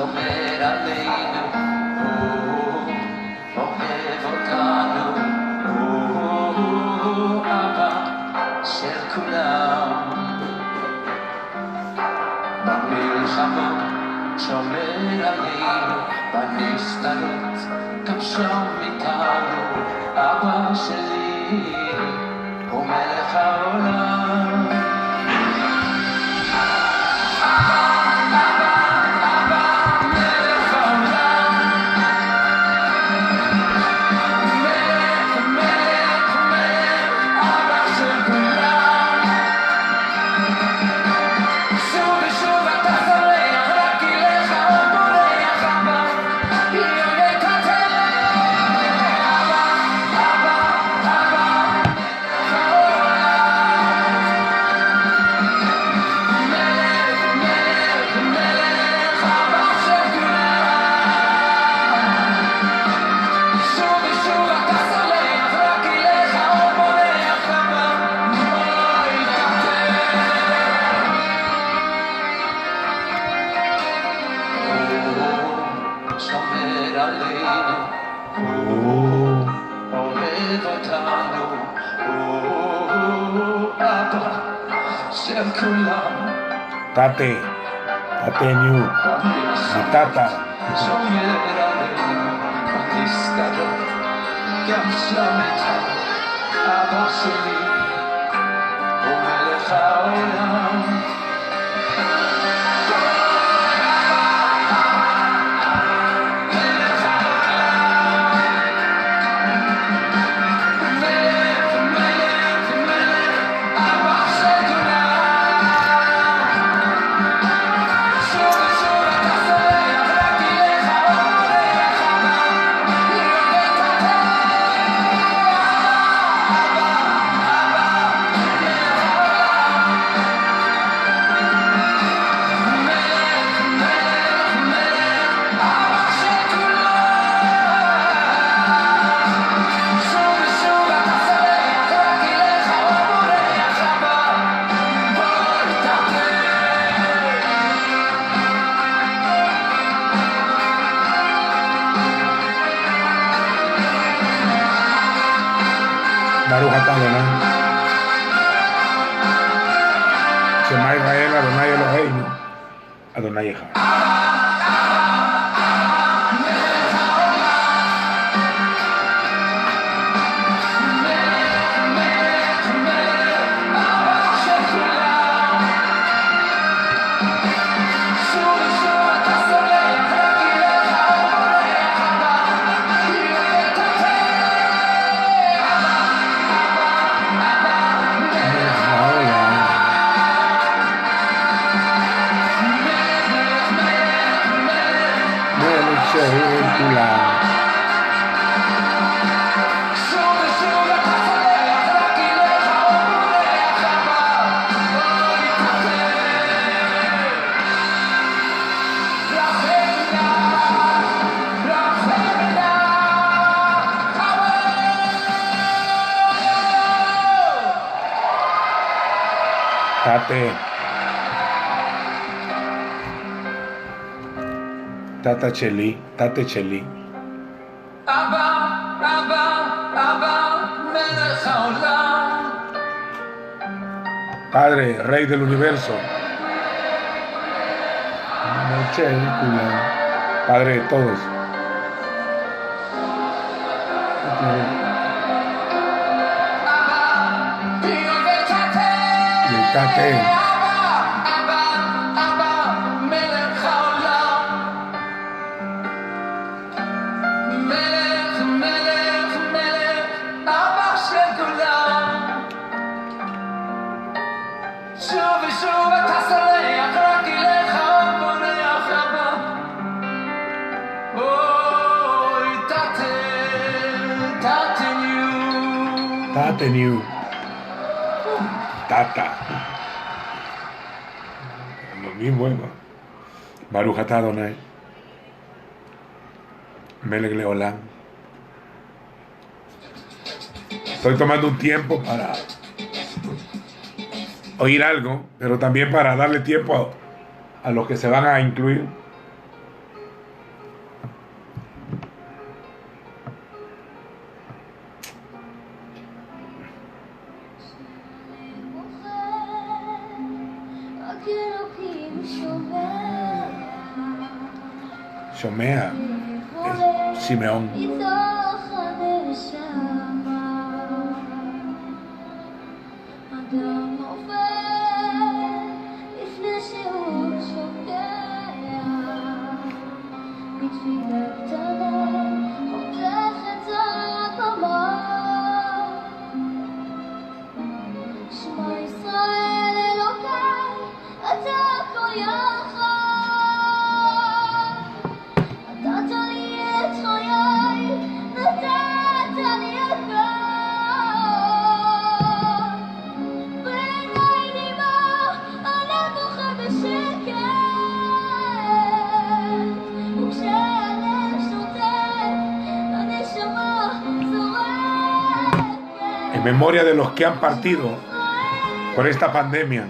שומר עלינו, אוהב אותנו, אבא של כולם. במלחמות שומר עלינו, בנסתרות גם שם איתנו, אבא שלי הוא מלך העולם. Tate, Tate New, mi tata. Baruch atah Adonai. Shema Israel, Adonai Eloheinu, Adonai Echad. Tate, Tata Cheli, Tate Cheli. Abba, Abba, Abba, Melech Haolam. Padre, Rey del Universo. Padre de todos. Tate. Tate New. Tata. Lo mismo, hermano. Baruch atah Adonai. Melech Leolam. Estoy tomando un tiempo para oír algo, pero también para darle tiempo a los que se van a incluir. Shomea es Simeón. En memoria de los que han partido por esta pandemia,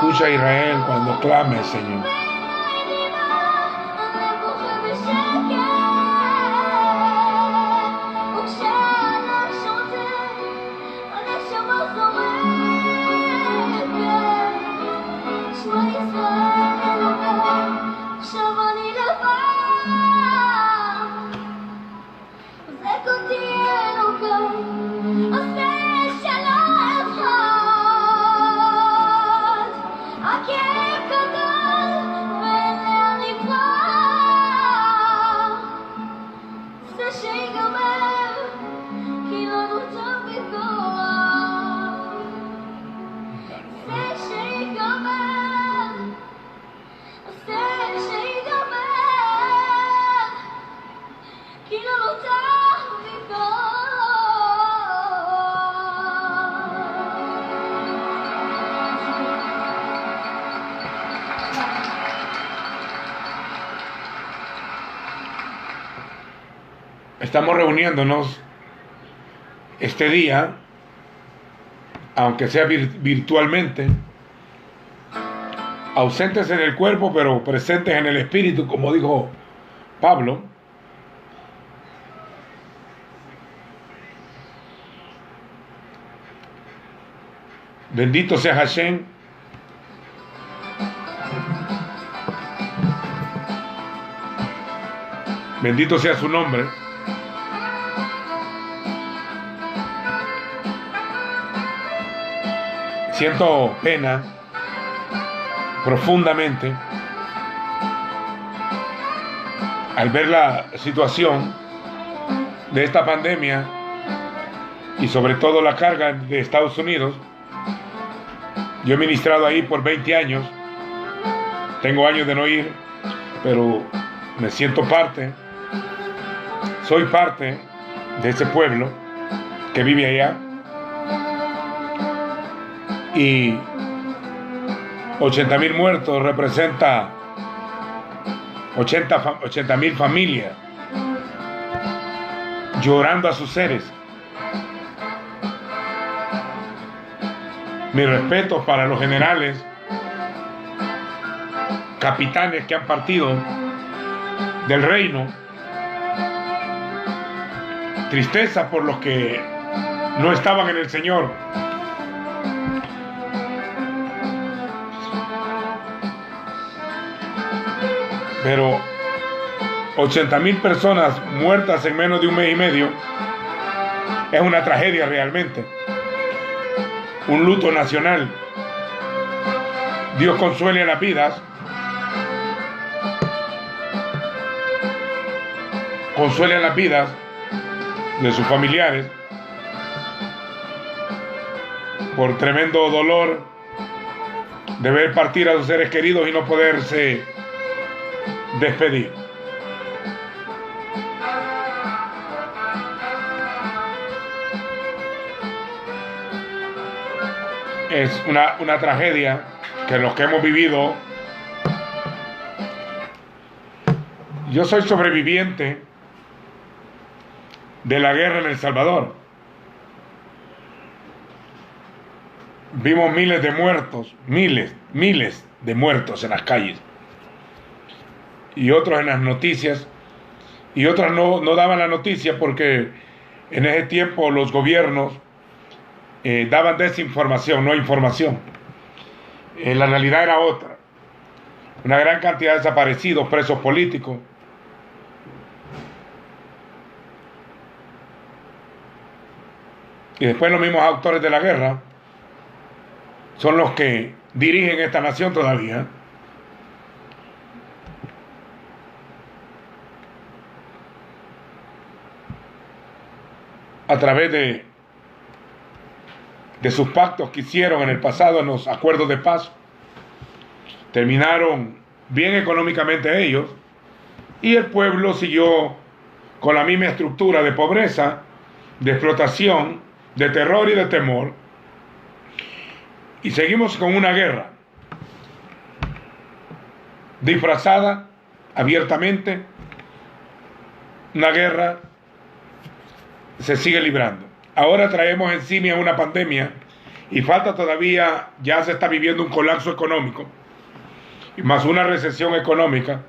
escucha a Israel cuando clame, Señor. Estamos reuniéndonos este día, aunque sea virtualmente, ausentes en el cuerpo, pero presentes en el espíritu, como dijo Pablo, Bendito sea Hashem. Bendito sea su nombre. Siento pena profundamente al ver la situación de esta pandemia y sobre todo la carga de Estados Unidos. Yo he ministrado ahí por 20 años, tengo años de no ir, pero me siento parte, soy parte de ese pueblo que vive allá, y 80,000 muertos representa 80,000 familias llorando a sus seres. Mi respeto para los generales, capitanes que han partido del reino. Tristeza por los que no estaban en el Señor. Pero 80,000 personas muertas en menos de un mes y medio es una tragedia realmente. Un luto nacional. Dios consuele las vidas. Consuele las vidas de sus familiares por tremendo dolor de ver partir a sus seres queridos y no poderse despedir. Es una tragedia que los que hemos vivido. Yo soy sobreviviente de la guerra en El Salvador. Vimos miles de muertos, miles de muertos en las calles. Y otros en las noticias. Y otros no daban la noticia porque en ese tiempo los gobiernos daban desinformación, no información. La realidad era otra. Una gran cantidad de desaparecidos, presos políticos. Y después los mismos autores de la guerra son los que dirigen esta nación todavía. A través de sus pactos que hicieron en el pasado, en los acuerdos de paz, terminaron bien económicamente ellos, y el pueblo siguió con la misma estructura de pobreza, de explotación, de terror y de temor. Y seguimos con una guerra disfrazada abiertamente. Una guerra se sigue librando. Ahora traemos encima una pandemia y falta todavía, ya se está viviendo un colapso económico, y más una recesión económica.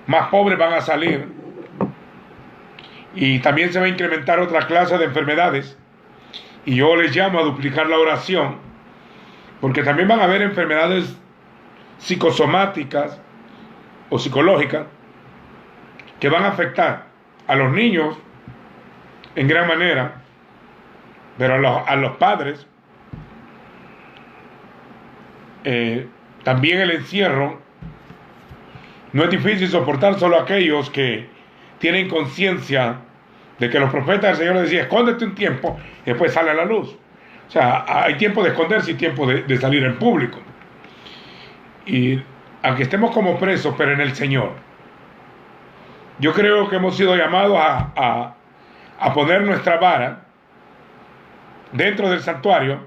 Más pobres van a salir, y también se va a incrementar otra clase de enfermedades. Y yo les llamo a duplicar la oración, porque también van a haber enfermedades psicosomáticas o psicológicas que van a afectar a los niños en gran manera, pero a los padres. También el encierro no es difícil soportar solo aquellos que tienen conciencia de que los profetas del Señor les decían: escóndete un tiempo y después sale a la luz. O sea, hay tiempo de esconderse y tiempo de salir en público. Y aunque estemos como presos, pero en el Señor, yo creo que hemos sido llamados a poner nuestra vara dentro del santuario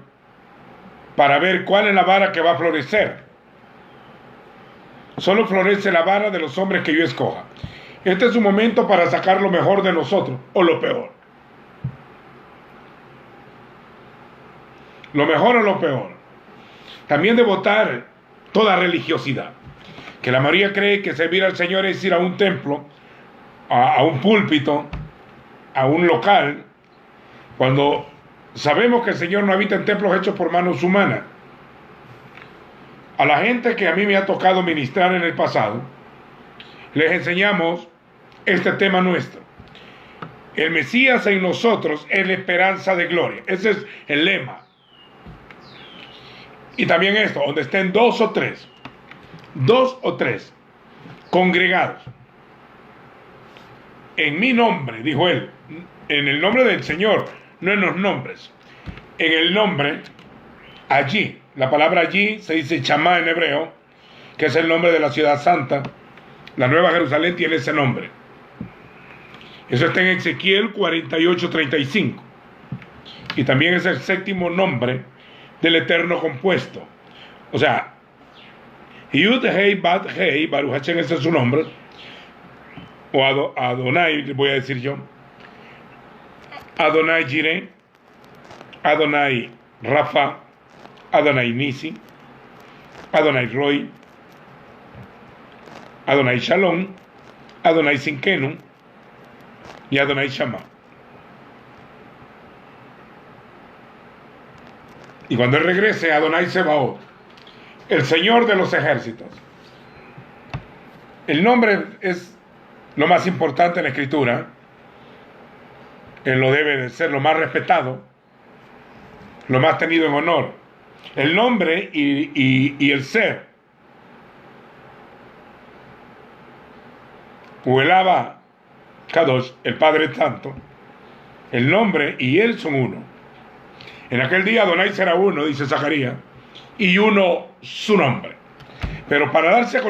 para ver cuál es la vara que va a florecer. Solo florece la vara de los hombres que yo escoja. Este es un momento para sacar lo mejor de nosotros, o lo peor. Lo mejor o lo peor. También de votar toda religiosidad. Que la mayoría cree que servir al Señor es ir a un templo, a un púlpito, a un local, cuando sabemos que el Señor no habita en templos hechos por manos humanas. A la gente que a mí me ha tocado ministrar en el pasado, les enseñamos este tema nuestro. El Mesías en nosotros es la esperanza de gloria. Ese es el lema. Y también esto, donde estén dos o tres congregados en mi nombre, dijo él, en el nombre del Señor, no en los nombres, en el nombre, allí, la palabra allí se dice chamá en hebreo, que es el nombre de la ciudad santa. La Nueva Jerusalén tiene ese nombre. Eso está en Ezequiel 48:35. Y también es el séptimo nombre del Eterno compuesto. O sea, Yud Hei Bat Hei, Baruch Hashem, ese es su nombre. O Adonai, voy a decir yo. Adonai Jireh, Adonai Rafa, Adonai Nisi, Adonai Roy, Adonai Shalom, Adonai Sinkenu y Adonai Shammah. Y cuando él regrese, Adonai Sebaot, el Señor de los ejércitos. El nombre es lo más importante en la Escritura. Él lo debe de ser lo más respetado, lo más tenido en honor. El nombre y el ser. Uelaba Kadosh, el Padre Santo, el nombre y él son uno. En aquel día Adonai será uno, dice Zacarías, y uno su nombre. Pero para darse a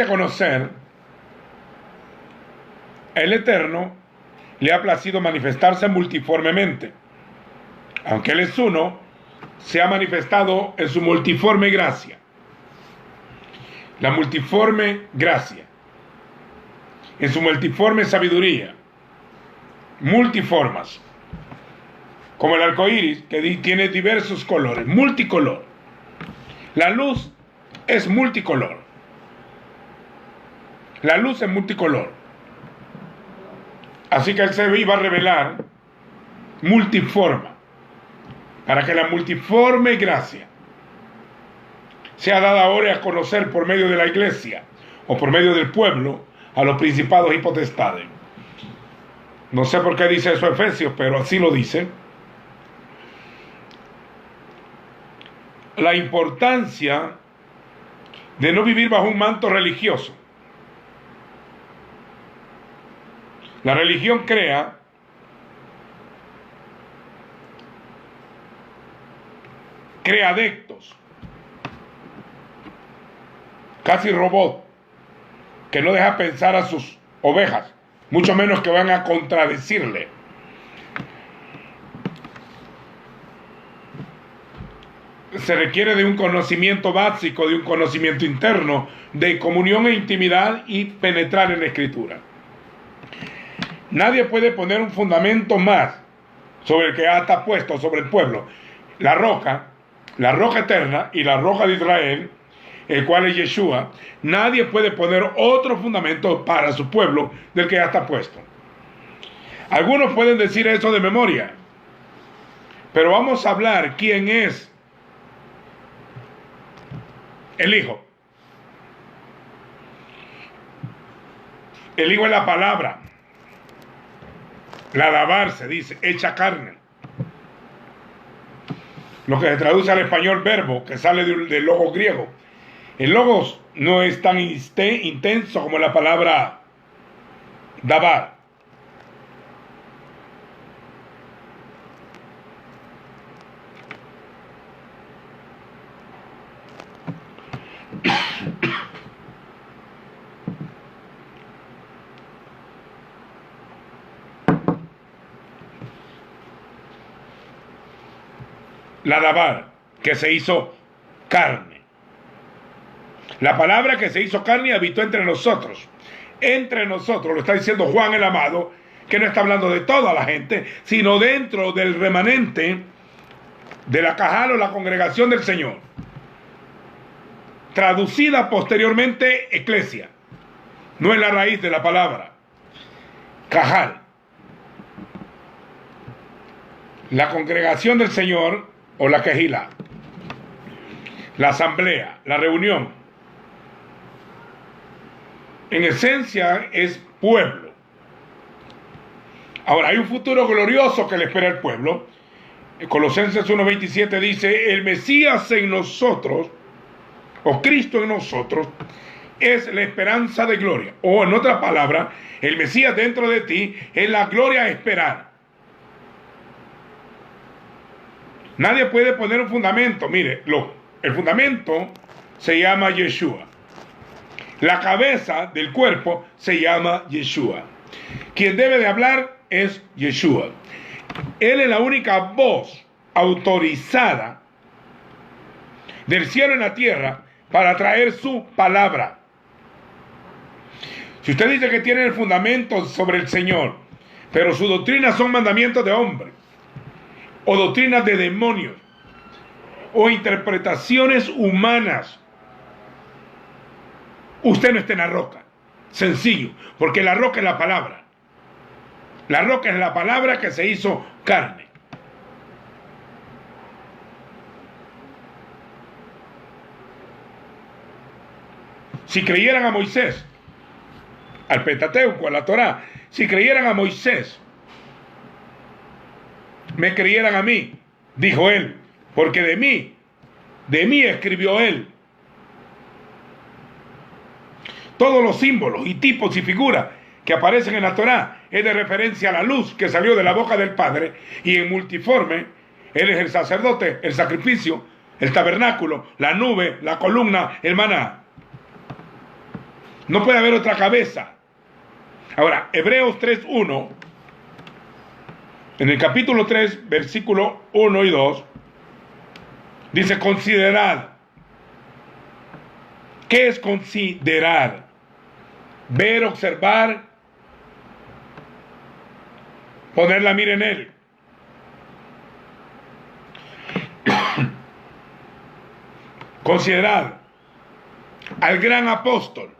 conocer, el Eterno le ha placido manifestarse multiformemente. Aunque Él es uno, se ha manifestado en su multiforme gracia. La multiforme gracia, en su multiforme sabiduría, multiformas, como el arco iris, que tiene diversos colores, multicolor. La luz es multicolor. La luz es multicolor. Así que Él se iba a revelar multiforma, para que la multiforme gracia sea dada ahora a conocer por medio de la iglesia o por medio del pueblo a los principados y potestades. No sé por qué dice eso Efesios, pero así lo dice. La importancia de no vivir bajo un manto religioso. La religión crea adeptos, casi robot, que no deja pensar a sus ovejas, mucho menos que van a contradecirle. Se requiere de un conocimiento básico, de un conocimiento interno, de comunión e intimidad y penetrar en la Escritura. Nadie puede poner un fundamento más sobre el que ya está puesto sobre el pueblo. La roca eterna y la roca de Israel, el cual es Yeshua. Nadie puede poner otro fundamento para su pueblo del que ya está puesto. Algunos pueden decir eso de memoria, pero vamos a hablar quién es el Hijo. El Hijo es la palabra. La dabar se dice, hecha carne. Lo que se traduce al español verbo, que sale del logos griego. El logos no es tan intenso como la palabra dabar. La dabar, que se hizo carne. La palabra que se hizo carne habitó entre nosotros. Entre nosotros, lo está diciendo Juan el Amado, que no está hablando de toda la gente, sino dentro del remanente de la Cajal o la congregación del Señor. Traducida posteriormente eclesia. No es la raíz de la palabra. Cajal. La congregación del Señor o la quejila, la asamblea, la reunión, en esencia es pueblo. Ahora, hay un futuro glorioso que le espera al pueblo. Colosenses 1:27 dice, el Mesías en nosotros, o Cristo en nosotros, es la esperanza de gloria. O en otras palabras, el Mesías dentro de ti es la gloria a esperar. Nadie puede poner un fundamento. Mire, el fundamento se llama Yeshua. La cabeza del cuerpo se llama Yeshua. Quien debe de hablar es Yeshua. Él es la única voz autorizada del cielo en la tierra para traer su palabra. Si usted dice que tiene el fundamento sobre el Señor, pero sus doctrinas son mandamientos de hombre, o doctrinas de demonios, o interpretaciones humanas, usted no está en la roca. Sencillo, porque la roca es la palabra. La roca es la palabra que se hizo carne. Si creyeran a Moisés, al Pentateuco, a la Torá, si creyeran a Moisés, me creyeran a mí, dijo él, porque de mí escribió él. Todos los símbolos y tipos y figuras que aparecen en la Torá es de referencia a la luz que salió de la boca del Padre, y en multiforme él es el sacerdote, el sacrificio, el tabernáculo, la nube, la columna, el maná. No puede haber otra cabeza. Ahora, Hebreos 3:1, en el capítulo 3, versículo 1 y 2, dice considerad. ¿Qué es considerar? Ver, observar, poner la mira en él. Considerad al gran apóstol.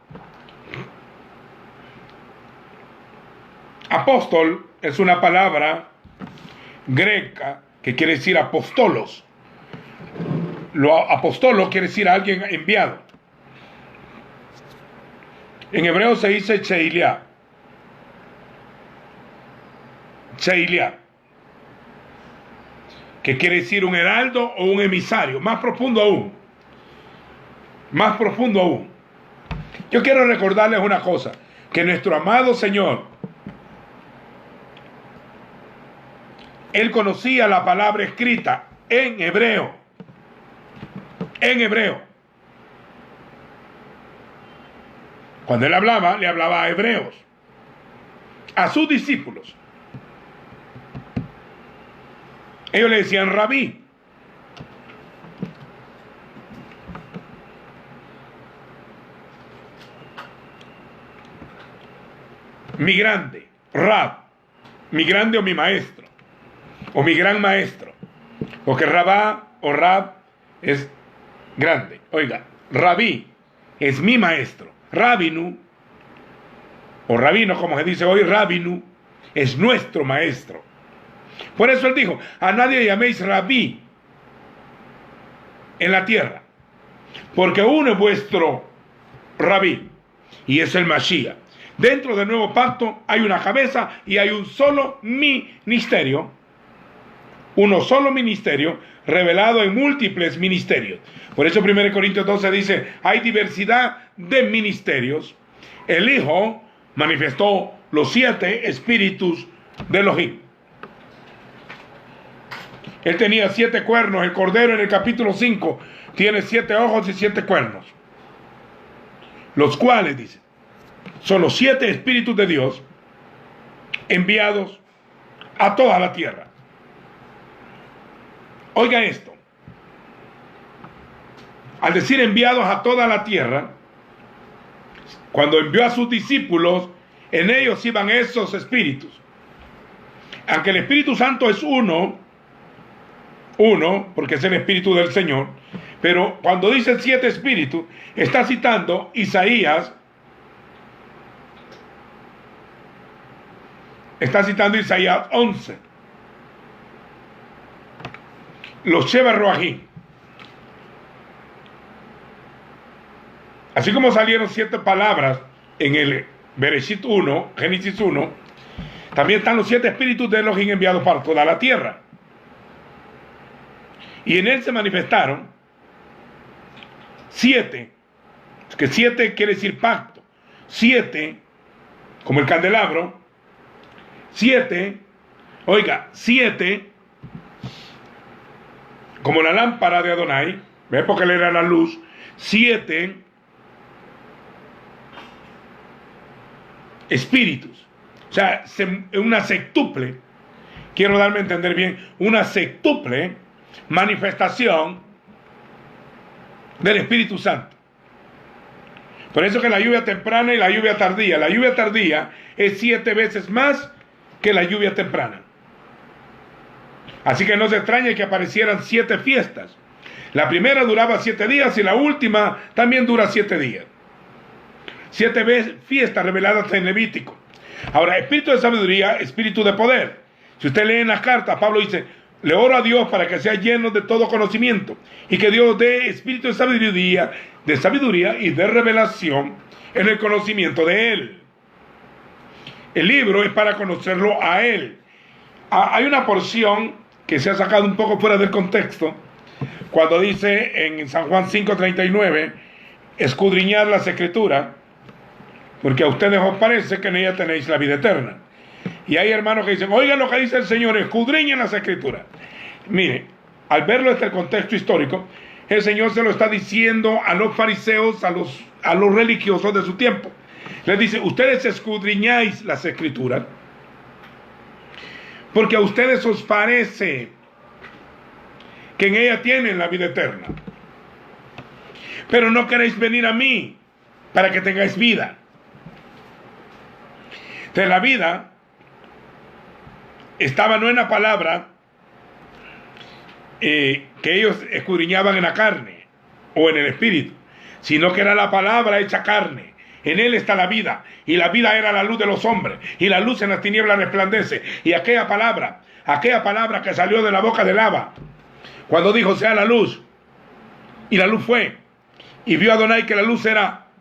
Apóstol es una palabra greca que quiere decir apostolos. Apostolo quiere decir alguien enviado. En hebreo se dice Cheilia. Cheilia, que quiere decir un heraldo o un emisario. Más profundo aún. Más profundo aún. Yo quiero recordarles una cosa, que nuestro amado Señor, Él conocía la palabra escrita en hebreo. En hebreo. Cuando Él hablaba, le hablaba a hebreos, a sus discípulos. Ellos le decían rabí. Mi grande, rab, mi grande o mi maestro, o mi gran maestro, porque rabá o rab es grande. Oiga, rabí es mi maestro, rabinu, o rabino como se dice hoy, rabinu, es nuestro maestro. Por eso él dijo, a nadie llaméis rabí en la tierra, porque uno es vuestro rabí, y es el Mashiach. Dentro del nuevo pacto hay una cabeza y hay un solo ministerio, uno solo ministerio revelado en múltiples ministerios. Por eso 1 Corintios 12 dice, hay diversidad de ministerios. El Hijo manifestó los 7 espíritus de Elohim. Él tenía 7 cuernos. El Cordero en el capítulo 5 tiene 7 ojos y 7 cuernos, los cuales, dice, son los 7 espíritus de Dios enviados a toda la tierra. Oiga esto. Al decir enviados a toda la tierra, cuando envió a sus discípulos, en ellos iban esos espíritus. Aunque el Espíritu Santo es uno, porque es el Espíritu del Señor, pero cuando dice 7 espíritus, está citando Isaías. Está citando Isaías 11. los Sheva Roajim. Así como salieron 7 palabras en el Bereshit 1, Génesis 1, también están los 7 espíritus de Elohim enviados para toda la tierra. Y en él se manifestaron 7, que 7 quiere decir pacto, 7 como el candelabro, 7, oiga, 7 como la lámpara de Adonai, ¿ves? Porque él era la luz, 7 espíritus, o sea, una sectuple, quiero darme a entender bien, una sectuple manifestación del Espíritu Santo. Por eso que la lluvia temprana y la lluvia tardía es 7 veces más que la lluvia temprana. Así que no se extrañe que aparecieran 7 fiestas. La primera duraba 7 días y la última también dura 7 días. 7 fiestas reveladas en Levítico. Ahora, espíritu de sabiduría, espíritu de poder. Si usted lee en las cartas, Pablo dice: le oro a Dios para que sea lleno de todo conocimiento y que Dios dé espíritu de sabiduría y de revelación en el conocimiento de Él. El libro es para conocerlo a Él. Hay una porción que se ha sacado un poco fuera del contexto cuando dice en San Juan 5:39, escudriñad las escrituras, porque a ustedes os parece que en ella tenéis la vida eterna. Y hay hermanos que dicen: oigan lo que dice el Señor, escudriñen las escrituras. Mire, al verlo desde el contexto histórico, el Señor se lo está diciendo a los fariseos, a los religiosos de su tiempo. Les dice: ustedes escudriñáis las escrituras porque a ustedes os parece que en ella tienen la vida eterna, pero no queréis venir a mí para que tengáis vida. De la vida estaba no en la palabra que ellos escudriñaban en la carne o en el espíritu, sino que era la palabra hecha carne. En él está la vida, y la vida era la luz de los hombres, y la luz en las tinieblas resplandece. Y aquella palabra que salió de la boca del Abba, cuando dijo: sea la luz, y la luz fue, y vio Adonai que la luz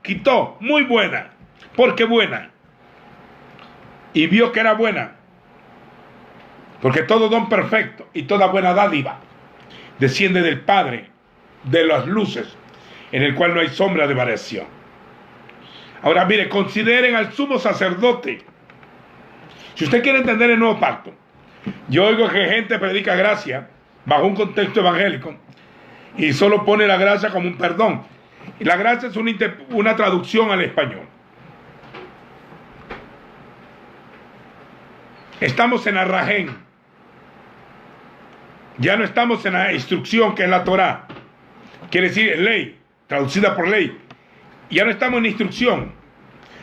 quitó, muy buena, porque buena, y vio que era buena, porque todo don perfecto y toda buena dádiva desciende del Padre de las luces, en el cual no hay sombra de variación. Ahora mire, consideren al sumo sacerdote. Si usted quiere entender el nuevo pacto, yo oigo que gente predica gracia bajo un contexto evangélico y solo pone la gracia como un perdón. Y la gracia es una traducción al español. Estamos en Arrajén. Ya no estamos en la instrucción, que es la Torá. Quiere decir ley, traducida por ley. Ya no estamos en instrucción,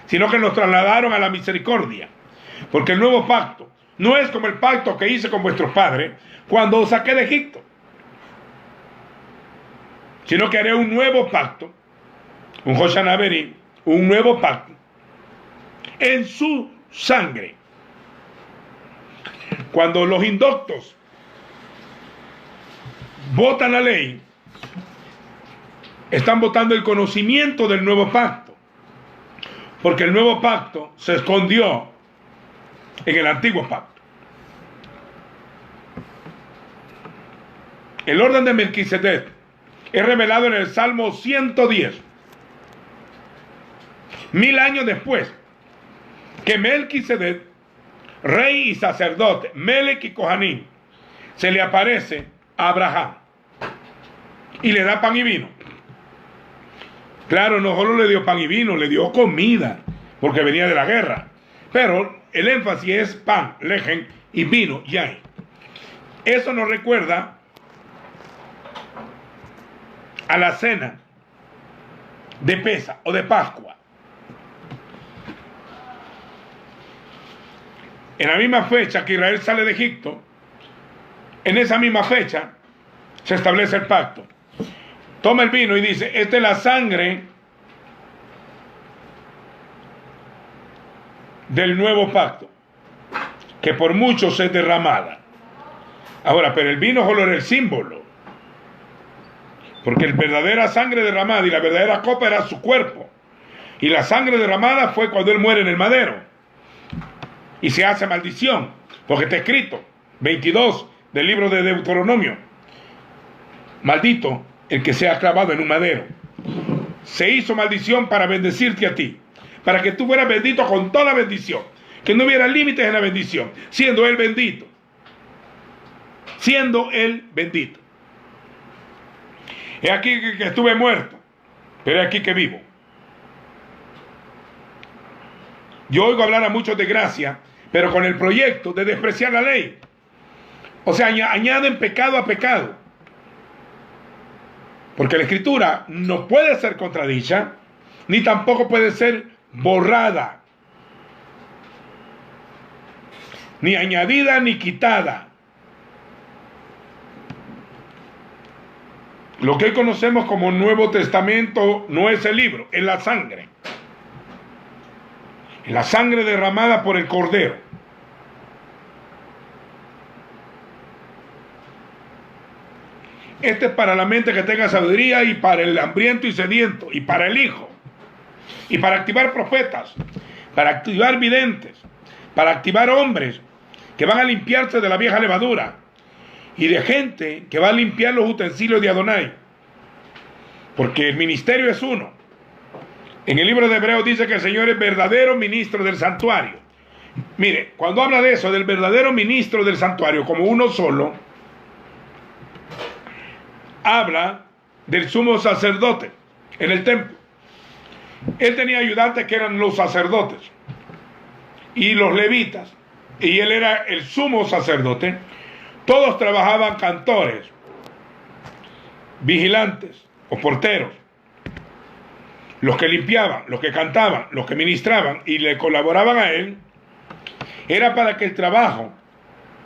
sino que nos trasladaron a la misericordia. Porque el nuevo pacto no es como el pacto que hice con vuestros padres cuando os saqué de Egipto, sino que haré un nuevo pacto, un Hoshana Berim, un nuevo pacto en su sangre. Cuando los indoctos votan la ley, están votando el conocimiento del nuevo pacto, porque el nuevo pacto se escondió en el antiguo pacto. El orden de Melquisedec es revelado en el Salmo 110, 1000 años después que Melquisedec, rey y sacerdote, Melech y Kohanim, se le aparece a Abraham y le da pan y vino. Claro, no solo le dio pan y vino, le dio comida, porque venía de la guerra. Pero el énfasis es pan, lejen, y vino, yain. Eso nos recuerda a la cena de Pesa o de Pascua. En la misma fecha que Israel sale de Egipto, en esa misma fecha se establece el pacto. Toma el vino y dice: esta es la sangre del nuevo pacto, que por muchos es derramada. Ahora, pero el vino solo era el símbolo. Porque la verdadera sangre derramada y la verdadera copa era su cuerpo. Y la sangre derramada fue cuando él muere en el madero. Y se hace maldición. Porque está escrito, 22 del libro de Deuteronomio. Maldito el que sea clavado en un madero. Se hizo maldición para bendecirte a ti. Para que tú fueras bendito con toda bendición. Que no hubiera límites en la bendición. Siendo él bendito. Siendo él bendito. Es aquí que estuve muerto, pero es aquí que vivo. Yo oigo hablar a muchos de gracia, pero con el proyecto de despreciar la ley. O sea, añaden pecado a pecado. Porque la escritura no puede ser contradicha, ni tampoco puede ser borrada, ni añadida ni quitada. Lo que hoy conocemos como Nuevo Testamento no es el libro, es la sangre. Es la sangre derramada por el Cordero. Este es para la mente que tenga sabiduría y para el hambriento y sediento y para el Hijo. Y para activar profetas, para activar videntes, para activar hombres que van a limpiarse de la vieja levadura. Y de gente que va a limpiar los utensilios de Adonai. Porque el ministerio es uno. En el libro de Hebreos dice que el Señor es verdadero ministro del santuario. Mire, cuando habla de eso, del verdadero ministro del santuario, como uno solo, habla del sumo sacerdote en el templo. Él tenía ayudantes que eran los sacerdotes y los levitas. Y él era el sumo sacerdote. Todos trabajaban cantores, vigilantes o porteros, los que limpiaban, los que cantaban, los que ministraban y le colaboraban a él. Era para que el trabajo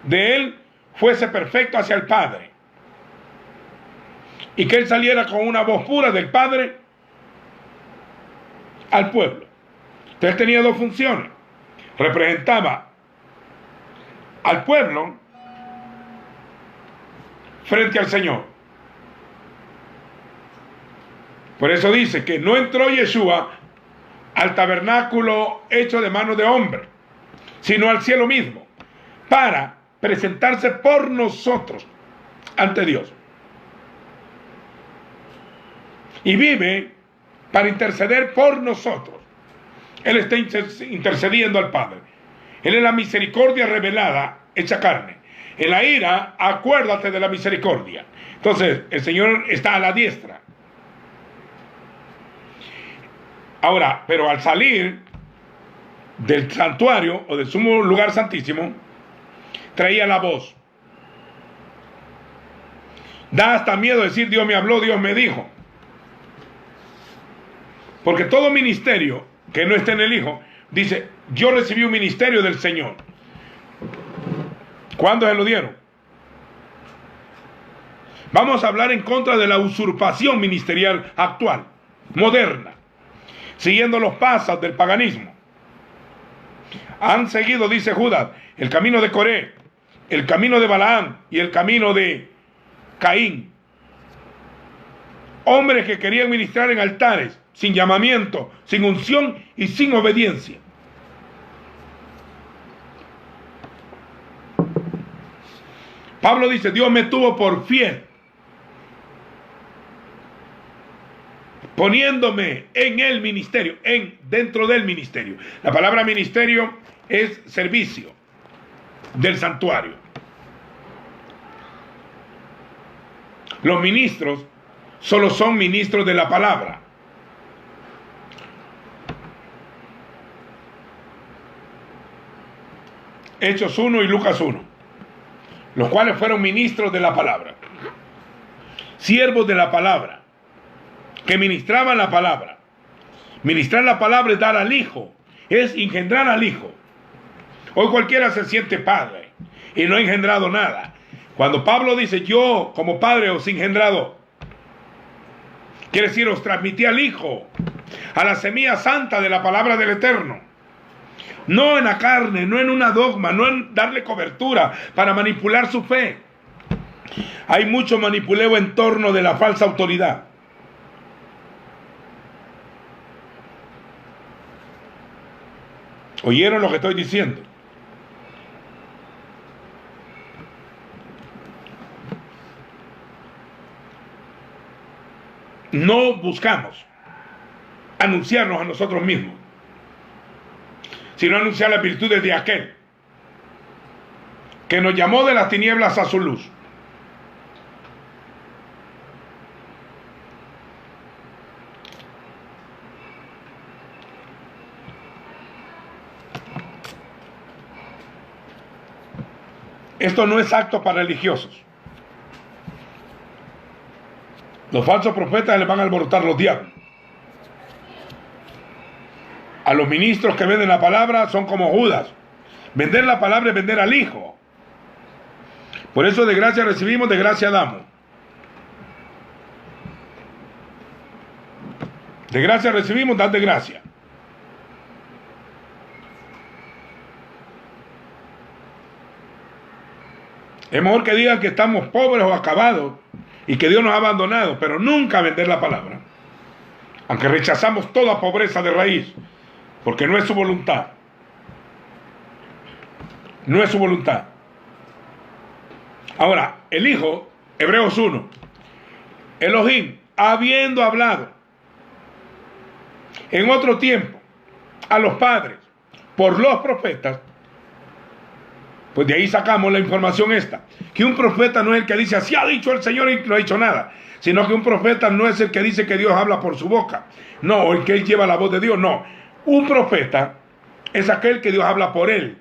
de él fuese perfecto hacia el Padre y que él saliera con una voz pura del Padre al pueblo. Entonces él tenía dos funciones: representaba al pueblo frente al Señor. Por eso dice que no entró Yeshua al tabernáculo hecho de mano de hombre, sino al cielo mismo, para presentarse por nosotros ante Dios. Y vive para interceder por nosotros. Él está intercediendo al Padre. Él es la misericordia revelada, hecha carne. En la ira, acuérdate de la misericordia. Entonces, el Señor está a la diestra. Ahora, pero al salir del santuario o del sumo lugar santísimo, traía la voz. Da hasta miedo decir: Dios me habló, Dios me dijo. Porque todo ministerio que no esté en el Hijo, dice: yo recibí un ministerio del Señor. ¿Cuándo se lo dieron? Vamos a hablar en contra de la usurpación ministerial actual, moderna, siguiendo los pasos del paganismo. Han seguido, dice Judas, el camino de Coré, el camino de Balaam y el camino de Caín. Hombres que querían ministrar en altares, sin llamamiento, sin unción y sin obediencia. Pablo dice: Dios me tuvo por fiel, poniéndome en el ministerio, dentro del ministerio. La palabra ministerio es servicio del santuario. Los ministros solo son ministros de la palabra. Hechos 1 y Lucas 1, los cuales fueron ministros de la palabra, siervos de la palabra, que ministraban la palabra. Ministrar la palabra es dar al Hijo, es engendrar al Hijo. Hoy cualquiera se siente padre y no ha engendrado nada. Cuando Pablo dice: yo como padre os he engendrado, quiere decir, os transmití al Hijo, a la semilla santa de la palabra del Eterno. No en la carne, no en una dogma, no en darle cobertura para manipular su fe, Hay mucho manipuleo en torno de la falsa autoridad. ¿Oyeron lo que estoy diciendo? No buscamos anunciarnos a nosotros mismos, sino anunciar las virtudes de aquel que nos llamó de las tinieblas a su luz. Esto no es acto para religiosos. Los falsos profetas les van a alborotar los diablos. A los ministros que venden la palabra son como Judas. Vender la palabra es vender al Hijo. Por eso de gracia recibimos, de gracia damos. De gracia recibimos, dan de gracia. Es mejor que digan que estamos pobres o acabados y que Dios nos ha abandonado, pero nunca vender la palabra. Aunque rechazamos toda pobreza de raíz, porque no es su voluntad. No es su voluntad. Ahora, el Hijo, Hebreos 1, Elohim, habiendo hablado en otro tiempo a los padres por los profetas, pues de ahí sacamos la información esta, que un profeta no es el que dice así ha dicho el Señor y no ha dicho nada, sino que un profeta no es el que dice que Dios habla por su boca, no, o el que él lleva la voz de Dios, no. Un profeta es aquel que Dios habla por él.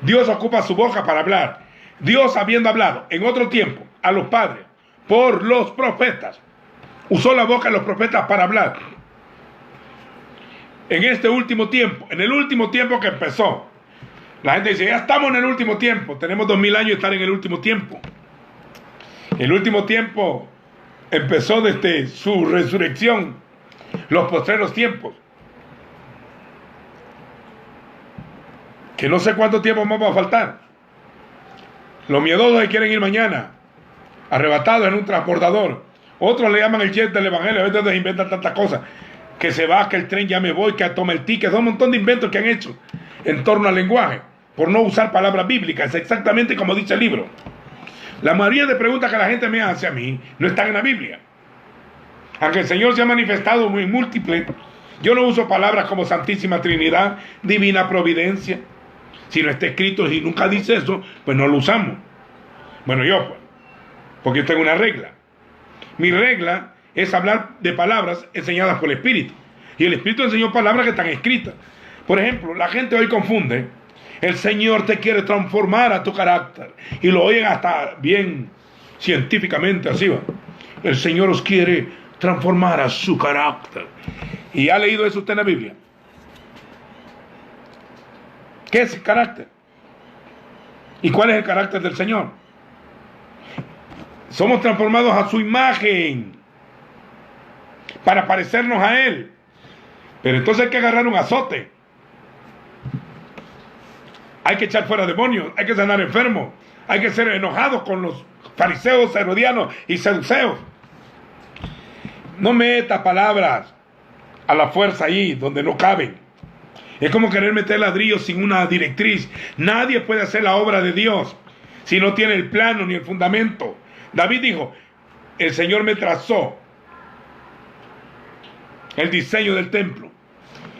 Dios ocupa su boca para hablar. Dios, habiendo hablado en otro tiempo a los padres por los profetas, usó la boca de los profetas para hablar. En este último tiempo, en el último tiempo que empezó, la gente dice, ya estamos en el último tiempo. Tenemos 2000 años de estar en el último tiempo. El último tiempo empezó desde su resurrección, los postreros tiempos. Que no sé cuánto tiempo más va a faltar. Los miedosos que quieren ir mañana, arrebatados en un transbordador. Otros le llaman el jet del evangelio. A veces les inventan tantas cosas. Que se va, que el tren ya me voy, que toma el ticket. Son un montón de inventos que han hecho en torno al lenguaje, por no usar palabras bíblicas, es exactamente como dice el libro. La mayoría de preguntas que la gente me hace a mí no están en la Biblia. Aunque el Señor se ha manifestado muy múltiple, yo no uso palabras como Santísima Trinidad, Divina Providencia. Si no está escrito y nunca dice eso, pues no lo usamos. Bueno, yo pues, porque yo tengo una regla. Mi regla es hablar de palabras enseñadas por el Espíritu. Y el Espíritu enseñó palabras que están escritas. Por ejemplo, la gente hoy confunde, el Señor te quiere transformar a tu carácter, y lo oyen hasta bien científicamente, así va. El Señor os quiere transformar a su carácter. ¿Y ha leído eso usted en la Biblia? ¿Qué es el carácter? ¿Y cuál es el carácter del Señor? Somos transformados a su imagen para parecernos a Él. Pero entonces hay que agarrar un azote. Hay que echar fuera demonios, hay que sanar enfermos, hay que ser enojados con los fariseos, herodianos y saduceos. No meta palabras a la fuerza ahí donde no caben. Es como querer meter ladrillos sin una directriz. Nadie puede hacer la obra de Dios si no tiene el plano ni el fundamento. David dijo, el Señor me trazó el diseño del templo,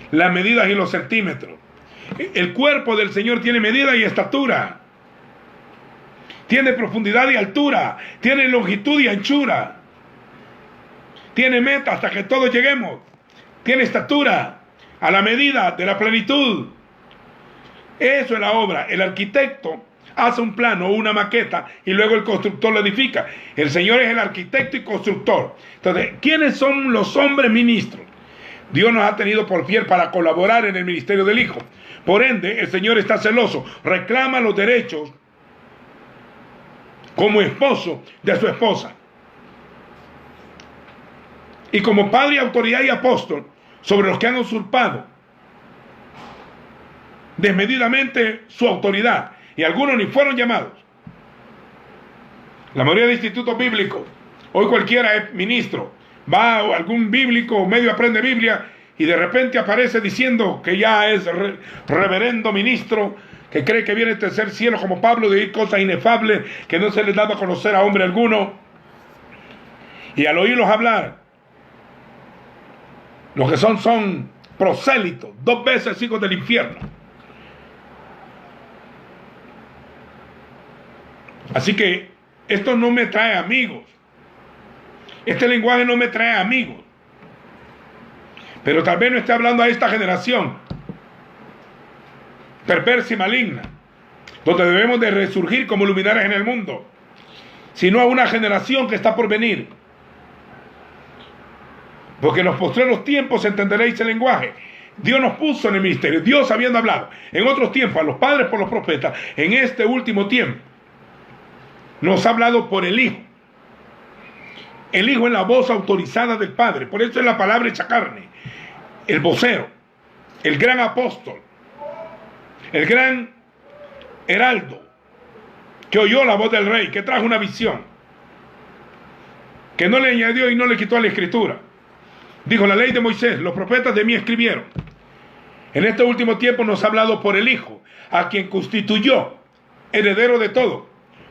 las medidas y los centímetros. El cuerpo del Señor tiene medida y estatura, tiene profundidad y altura, tiene longitud y anchura, tiene meta hasta que todos lleguemos, tiene estatura a la medida de la plenitud. Eso es la obra. El arquitecto hace un plano o una maqueta y luego el constructor lo edifica. El Señor es el arquitecto y constructor. Entonces, ¿quiénes son los hombres ministros? Dios nos ha tenido por fiel para colaborar en el ministerio del Hijo. Por ende, el Señor está celoso, reclama los derechos como esposo de su esposa. Y como padre, autoridad y apóstol sobre los que han usurpado desmedidamente su autoridad. Y algunos ni fueron llamados. La mayoría de institutos bíblicos, hoy cualquiera es ministro, va a algún bíblico, medio aprende Biblia y de repente aparece diciendo que ya es reverendo ministro, que cree que viene el tercer cielo como Pablo, de decir cosas inefables que no se les daba a conocer a hombre alguno. Y al oírlos hablar, los que son prosélitos, 2 veces hijos del infierno. Así que esto no me trae amigos. Este lenguaje no me trae amigos. Pero tal vez no esté hablando a esta generación perversa y maligna, donde debemos de resurgir como luminares en el mundo, sino a una generación que está por venir. Porque en los postreros tiempos entenderéis el lenguaje. Dios nos puso en el ministerio, Dios habiendo hablado en otros tiempos a los padres por los profetas, en este último tiempo nos ha hablado por el Hijo. El Hijo es la voz autorizada del Padre, por eso es la palabra hecha carne, el vocero, el gran apóstol, el gran heraldo, que oyó la voz del rey, que trajo una visión, que no le añadió y no le quitó a la escritura. Dijo: la ley de Moisés, los profetas de mí escribieron. En este último tiempo nos ha hablado por el Hijo, a quien constituyó heredero de todo,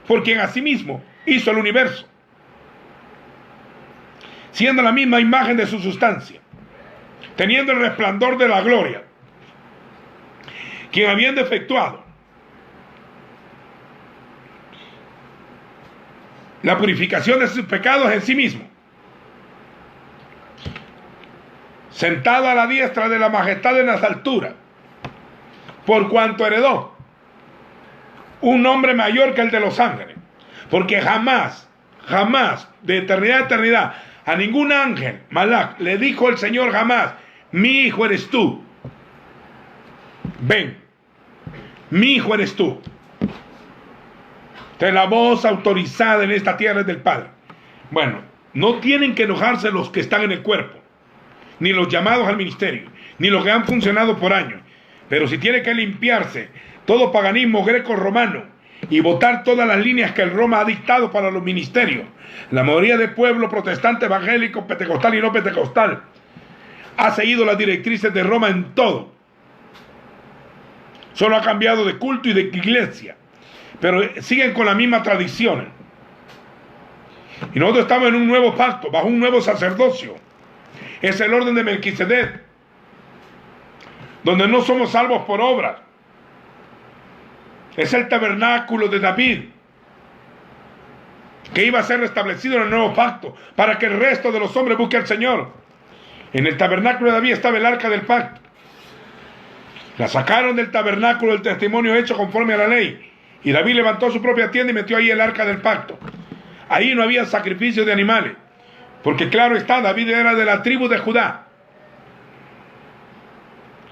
por quien asimismo hizo el universo, siendo la misma imagen de su sustancia, teniendo el resplandor de la gloria, quien habiendo efectuado la purificación de sus pecados en sí mismo, sentado a la diestra de la majestad en las alturas, por cuanto heredó un nombre mayor que el de los ángeles, porque jamás, de eternidad a eternidad, a ningún ángel, Malach, le dijo el Señor jamás: mi hijo eres tú. Ven, mi hijo eres tú. De la voz autorizada en esta tierra es del Padre. Bueno, no tienen que enojarse los que están en el cuerpo, ni los llamados al ministerio, ni los que han funcionado por años. Pero si tiene que limpiarse todo paganismo greco-romano y votar todas las líneas que el Roma ha dictado para los ministerios, la mayoría del pueblo protestante, evangélico, pentecostal y no pentecostal ha seguido las directrices de Roma en todo. Solo ha cambiado de culto y de iglesia, pero siguen con la misma tradición. Y nosotros estamos en un nuevo pacto, bajo un nuevo sacerdocio. Es el orden de Melquisedec, donde no somos salvos por obras. Es el tabernáculo de David, que iba a ser restablecido en el nuevo pacto, para que el resto de los hombres busque al Señor. En el tabernáculo de David estaba el arca del pacto. La sacaron del tabernáculo del testimonio hecho conforme a la ley, y David levantó su propia tienda y metió ahí el arca del pacto. Ahí no había sacrificio de animales, porque claro está, David era de la tribu de Judá,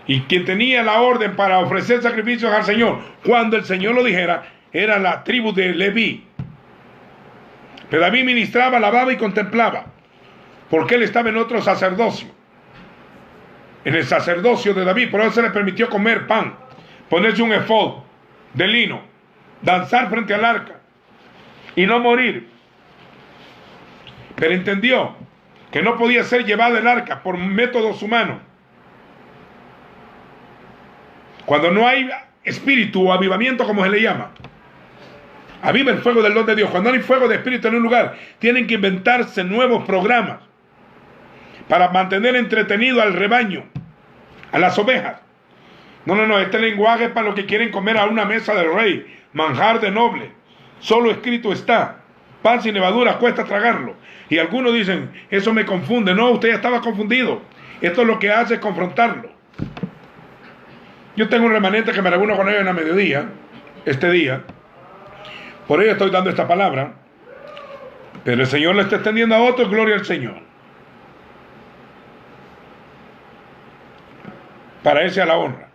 y quien tenía la orden para ofrecer sacrificios al Señor, cuando el Señor lo dijera, era la tribu de Leví. Pero David ministraba, alababa y contemplaba, porque él estaba en otro sacerdocio, en el sacerdocio de David. Por eso se le permitió comer pan, ponerse un efod de lino, danzar frente al arca y no morir. Pero entendió que no podía ser llevada el arca por métodos humanos. Cuando no hay espíritu o avivamiento, como se le llama, aviva el fuego del don de Dios. Cuando no hay fuego de espíritu en un lugar, tienen que inventarse nuevos programas para mantener entretenido al rebaño, a las ovejas. No, este lenguaje es para los que quieren comer a una mesa del rey, manjar de noble. Solo escrito está: pan sin levadura cuesta tragarlo. Y algunos dicen: eso me confunde. No, usted ya estaba confundido. Esto es lo que hace, confrontarlo. Yo tengo un remanente que me reúno con ellos en la mediodía, este día. Por ello estoy dando esta palabra. Pero el Señor le está extendiendo a otros, gloria al Señor. Para Él sea la honra.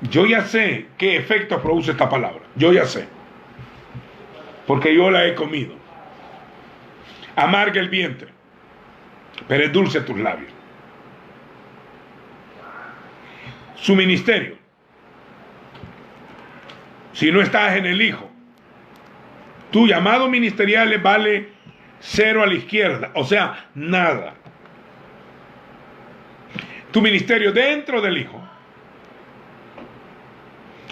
Yo ya sé qué efecto produce esta palabra. Yo ya sé. Porque yo la he comido. Amarga el vientre, pero es dulce tus labios. Su ministerio, si no estás en el Hijo, Tu llamado ministerial le vale 0 a la izquierda, o sea, nada. Tu ministerio dentro del Hijo.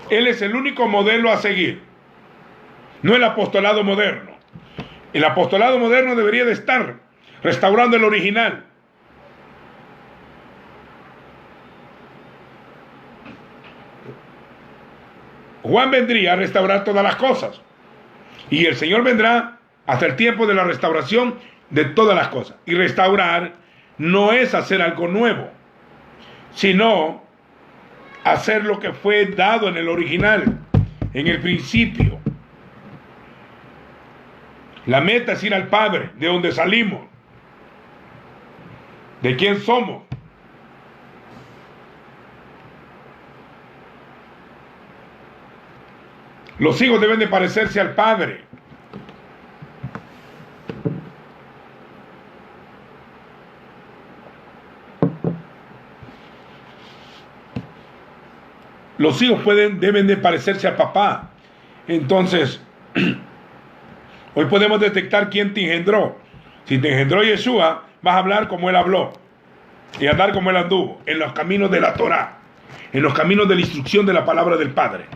Él es el único modelo a seguir, no el apostolado moderno. El apostolado moderno debería de estar restaurando el original. Juan vendría a restaurar todas las cosas. Y el Señor vendrá hasta el tiempo de la restauración de todas las cosas. Y restaurar no es hacer algo nuevo, sino hacer lo que fue dado en el original, en el principio. La meta es ir al Padre, de donde salimos, de quién somos. Los hijos deben de parecerse al Padre. Los hijos deben de parecerse al papá. Entonces, hoy podemos detectar quién te engendró. Si te engendró Yeshua, vas a hablar como él habló y andar como él anduvo, en los caminos de la Torá, en los caminos de la instrucción de la palabra del Padre.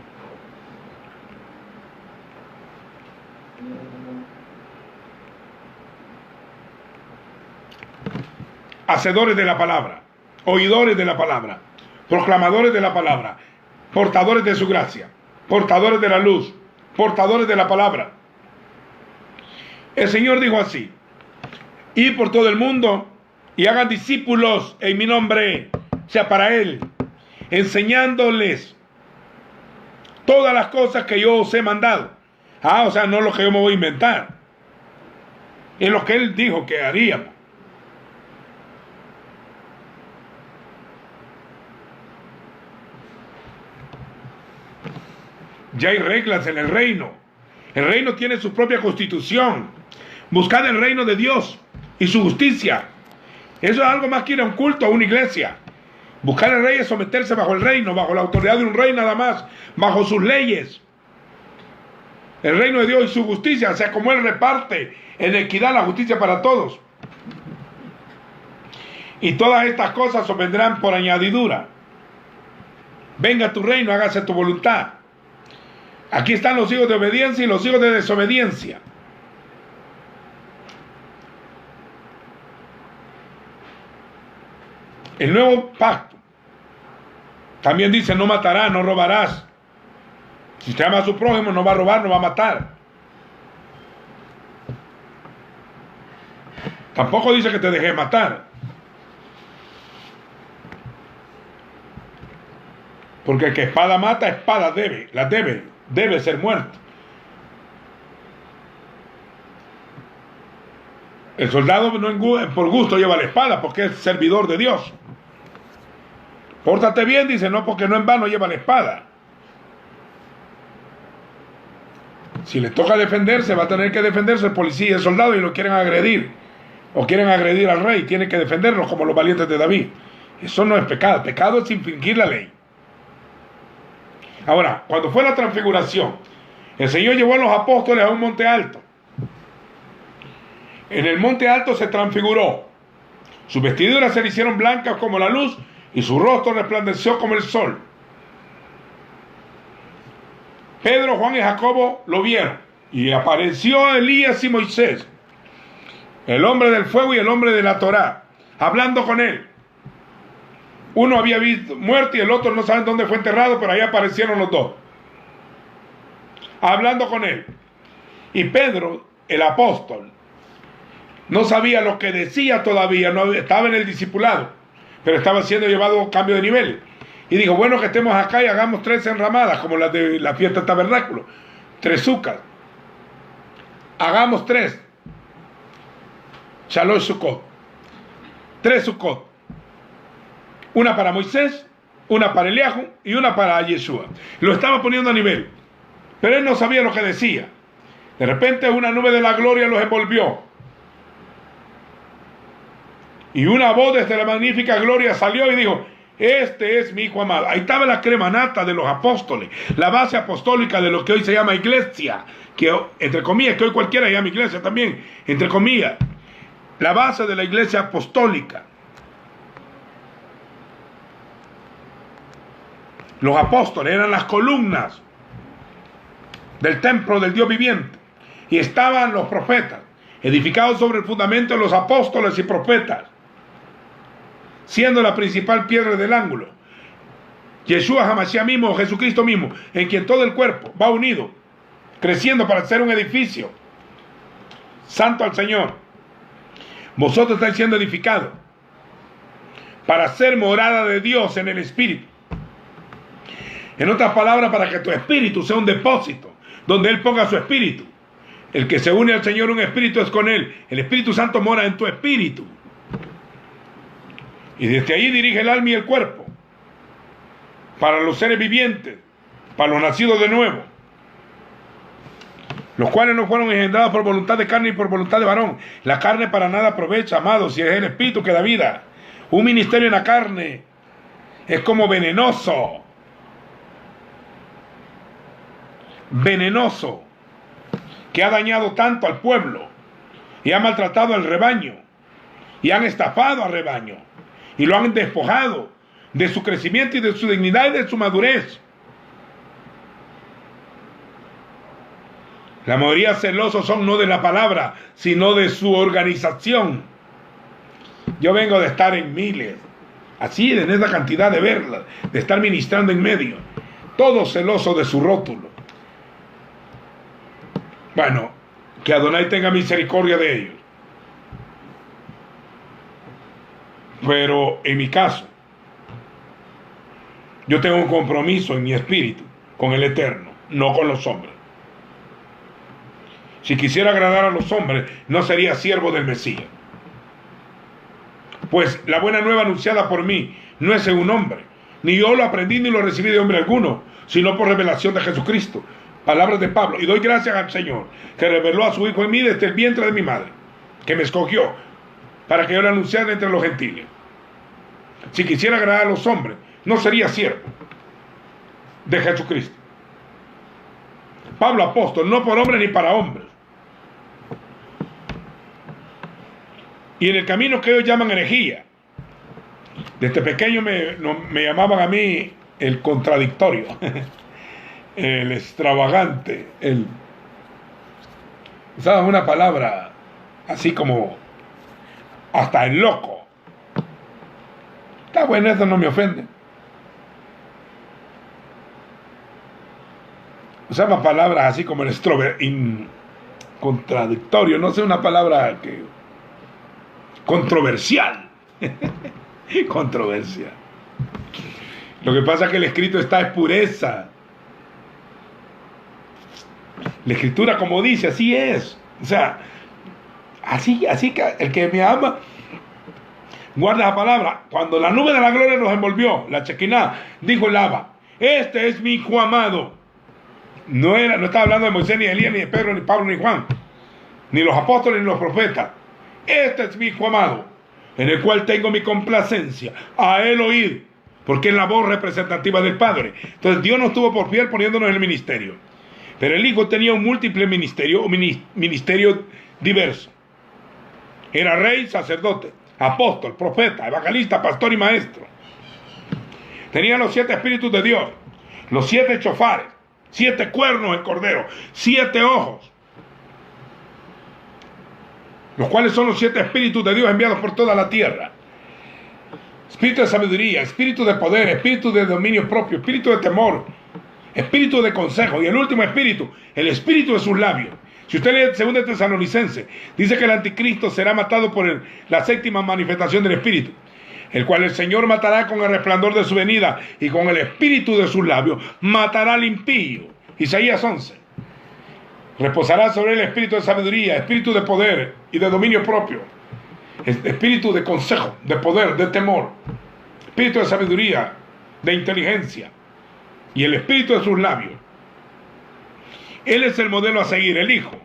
Hacedores de la palabra, oidores de la palabra, proclamadores de la palabra, portadores de su gracia, portadores de la luz, portadores de la palabra. El Señor dijo así: id por todo el mundo y hagan discípulos en mi nombre, sea para Él, enseñándoles todas las cosas que yo os he mandado. O sea, no lo que yo me voy a inventar, es lo que Él dijo que haríamos. Ya hay reglas en el reino. El reino tiene su propia constitución. Buscad el reino de Dios y su justicia. Eso es algo más que ir a un culto, a una iglesia. Buscar el rey es someterse bajo el reino, bajo la autoridad de un rey nada más, bajo sus leyes. El reino de Dios y su justicia, o sea, como Él reparte en equidad la justicia para todos. Y todas estas cosas os vendrán por añadidura. Venga tu reino, hágase tu voluntad. Aquí están los hijos de obediencia y los hijos de desobediencia. El nuevo pacto también dice: no matarás, no robarás. Si usted ama a su prójimo, no va a robar, no va a matar. Tampoco dice que te dejes matar. Porque el que espada mata, espada debe ser muerto. El soldado por gusto lleva la espada, porque es servidor de Dios. Pórtate bien, dice, no, porque no en vano lleva la espada. Si le toca defenderse, va a tener que defenderse el policía y el soldado, y lo quieren agredir, o quieren agredir al rey, tiene que defenderlo como los valientes de David. Eso no es pecado. Pecado es infringir la ley. Ahora, cuando fue la transfiguración, el Señor llevó a los apóstoles a un monte alto. En el monte alto se transfiguró. Sus vestiduras se le hicieron blancas como la luz y su rostro resplandeció como el sol. Pedro, Juan y Jacobo lo vieron, y apareció Elías y Moisés, el hombre del fuego y el hombre de la Torá, hablando con él. Uno había visto muerto y el otro no saben dónde fue enterrado, pero ahí aparecieron los dos, hablando con él. Y Pedro, el apóstol, no sabía lo que decía todavía, no estaba en el discipulado, pero estaba siendo llevado a cambio de nivel. Y dijo: bueno, que estemos acá y hagamos 3 enramadas, como las de la fiesta del tabernáculo, 3 sucas. Hagamos 3. Shalosh Sukkot. 3 Sukkot. Una para Moisés, una para Eliahu y una para Yeshua. Lo estaba poniendo a nivel, pero él no sabía lo que decía. De repente una nube de la gloria los envolvió, y una voz desde la magnífica gloria salió y dijo: este es mi hijo amado. Ahí estaba la crema nata de los apóstoles, la base apostólica de lo que hoy se llama iglesia, que entre comillas, que hoy cualquiera llama iglesia también, entre comillas, la base de la iglesia apostólica. Los apóstoles eran las columnas del templo del Dios viviente, y estaban los profetas, edificados sobre el fundamento de los apóstoles y profetas, siendo la principal piedra del ángulo Yeshua HaMashiach mismo, Jesucristo mismo, en quien todo el cuerpo va unido, creciendo para ser un edificio santo al Señor. Vosotros estáis siendo edificados para ser morada de Dios en el Espíritu. En otras palabras, para que tu espíritu sea un depósito donde Él ponga su espíritu. El que se une al Señor, un espíritu es con Él. El Espíritu Santo mora en tu espíritu. Y desde ahí dirige el alma y el cuerpo. Para los seres vivientes, para los nacidos de nuevo, los cuales no fueron engendrados por voluntad de carne y por voluntad de varón. La carne para nada aprovecha, amados, si es el espíritu que da vida. Un ministerio en la carne es como venenoso. Venenoso, que ha dañado tanto al pueblo y ha maltratado al rebaño y han estafado al rebaño y lo han despojado de su crecimiento y de su dignidad y de su madurez. La mayoría celosos son no de la palabra, sino de su organización. Yo vengo de estar en miles, así en esa cantidad de verlas, de estar ministrando en medio, todos celosos de su rótulo. Bueno, que Adonai tenga misericordia de ellos. Pero en mi caso, yo tengo un compromiso en mi espíritu con el Eterno, no con los hombres. Si quisiera agradar a los hombres, no sería siervo del Mesías. Pues la buena nueva anunciada por mí no es según hombre, ni yo lo aprendí ni lo recibí de hombre alguno, sino por revelación de Jesucristo. Palabras de Pablo. Y doy gracias al Señor, que reveló a su Hijo en mí desde el vientre de mi madre, que me escogió para que yo le anunciara entre los gentiles. Si quisiera agradar a los hombres, no sería siervo de Jesucristo. Pablo apóstol, no por hombres ni para hombres. Y en el camino que ellos llaman herejía, desde pequeño me llamaban a mí el contradictorio, el extravagante, usaban una palabra así como hasta el loco. Está bueno, eso no me ofende. Usaban palabras así como el contradictorio, no sé, una palabra que controversial. Controversia. Lo que pasa es que el escrito está en pureza. La escritura, como dice, así es. O sea, así que el que me ama guarda la palabra. Cuando la nube de la gloria nos envolvió, la Chequiná, dijo el Abba: este es mi hijo amado. No estaba hablando de Moisés, ni de Elías, ni de Pedro, ni Pablo, ni Juan, ni los apóstoles, ni los profetas. Este es mi hijo amado, en el cual tengo mi complacencia. A él oír, porque es la voz representativa del Padre. Entonces Dios nos tuvo por fiel poniéndonos en el ministerio. Pero el Hijo tenía un múltiple ministerio, un ministerio diverso. Era rey, sacerdote, apóstol, profeta, evangelista, pastor y maestro. Tenía los 7 espíritus de Dios, los 7 chofares, 7 cuernos del cordero, 7 ojos, los cuales son los 7 espíritus de Dios enviados por toda la tierra. Espíritu de sabiduría, espíritu de poder, espíritu de dominio propio, espíritu de temor, espíritu de consejo, y el último espíritu, el espíritu de sus labios. Si usted lee 2 Tesalonicenses, dice que el anticristo será matado por la 7ª manifestación del espíritu, el cual el Señor matará con el resplandor de su venida, y con el espíritu de sus labios matará al impío. Isaías 11. Reposará sobre él espíritu de sabiduría, espíritu de poder y de dominio propio, espíritu de consejo, de poder, de temor, espíritu de sabiduría, de inteligencia, y el espíritu de sus labios. Él es el modelo a seguir, el Hijo.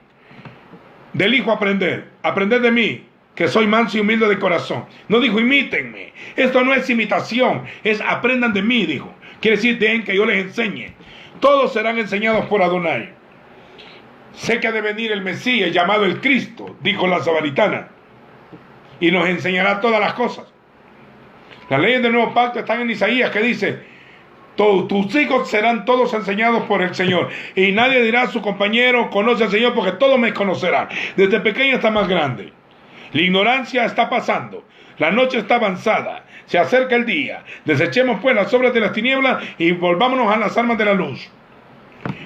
Del Hijo aprended de mí, que soy manso y humilde de corazón. No dijo imítenme, esto no es imitación, es aprendan de mí, dijo. Quiere decir, dejen que yo les enseñe. Todos serán enseñados por Adonai. sé que ha de venir el Mesías llamado el Cristo, dijo la samaritana, y nos enseñará todas las cosas. Las leyes del nuevo pacto están en Isaías, que dice: tus hijos serán todos enseñados por el Señor, y nadie dirá a su compañero, conoce al Señor, porque todos me conocerán, desde pequeño hasta más grande. La ignorancia está pasando, la noche está avanzada, se acerca el día. Desechemos pues las obras de las tinieblas y volvámonos a las armas de la luz.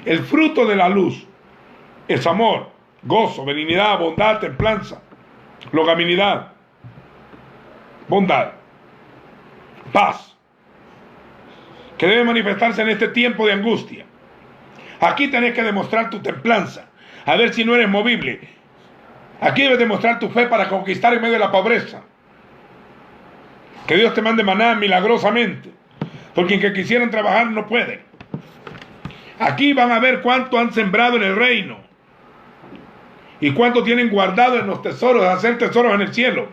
El fruto de la luz es amor, gozo, benignidad, bondad, templanza, longanimidad, bondad, paz, que debe manifestarse en este tiempo de angustia. Aquí tenés que demostrar tu templanza, a ver si no eres movible. Aquí debes demostrar tu fe para conquistar en medio de la pobreza. Que Dios te mande maná milagrosamente, porque en que quisieran trabajar no pueden. Aquí van a ver cuánto han sembrado en el reino y cuánto tienen guardado en los tesoros, hacer tesoros en el cielo.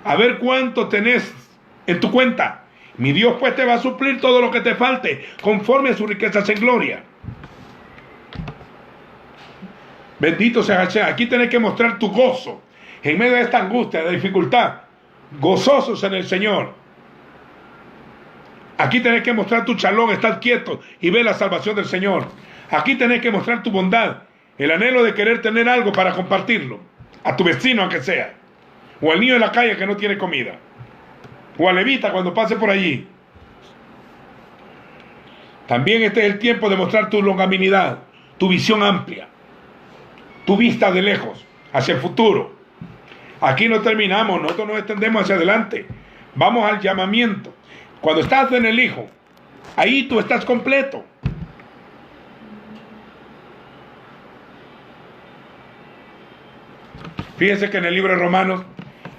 A ver cuánto tenés en tu cuenta. Mi Dios pues te va a suplir todo lo que te falte, conforme a sus riquezas en gloria. Bendito sea Hashem. Aquí tenés que mostrar tu gozo en medio de esta angustia, de dificultad. Gozosos en el Señor. Aquí tenés que mostrar tu shalom, estar quieto y ver la salvación del Señor. Aquí tenés que mostrar tu bondad, el anhelo de querer tener algo para compartirlo, a tu vecino aunque sea, o al niño de la calle que no tiene comida, o al levita cuando pase por allí. También este es el tiempo de mostrar tu longanimidad, tu visión amplia, tu vista de lejos, hacia el futuro. Aquí no terminamos, nosotros nos extendemos hacia adelante. Vamos al llamamiento. Cuando estás en el Hijo, ahí tú estás completo. Fíjense que en el libro de Romanos,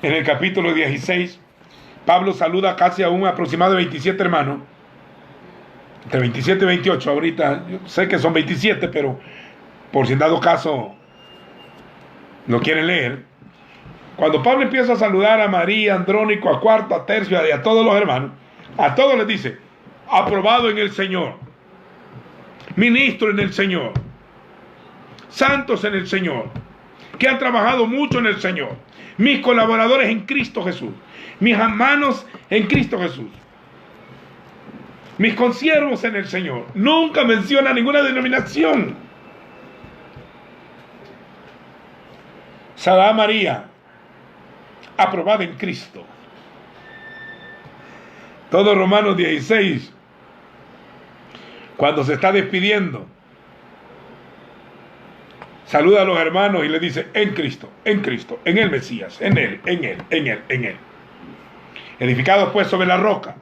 en el capítulo 16, Pablo saluda casi a un aproximado de 27 hermanos, entre 27 y 28, ahorita yo sé que son 27, pero por si en dado caso lo quieren leer. Cuando Pablo empieza a saludar a María, a Andrónico, a Cuarto, a Tercio y a todos los hermanos, a todos les dice: aprobado en el Señor, ministro en el Señor, santos en el Señor, que han trabajado mucho en el Señor, mis colaboradores en Cristo Jesús, mis hermanos en Cristo Jesús, mis consiervos en el Señor. Nunca menciona ninguna denominación. Saludad a María, aprobada en Cristo. Todo Romanos 16, cuando se está despidiendo, saluda a los hermanos y le dice: en Cristo, en el Mesías, en Él. Edificados pues sobre la roca.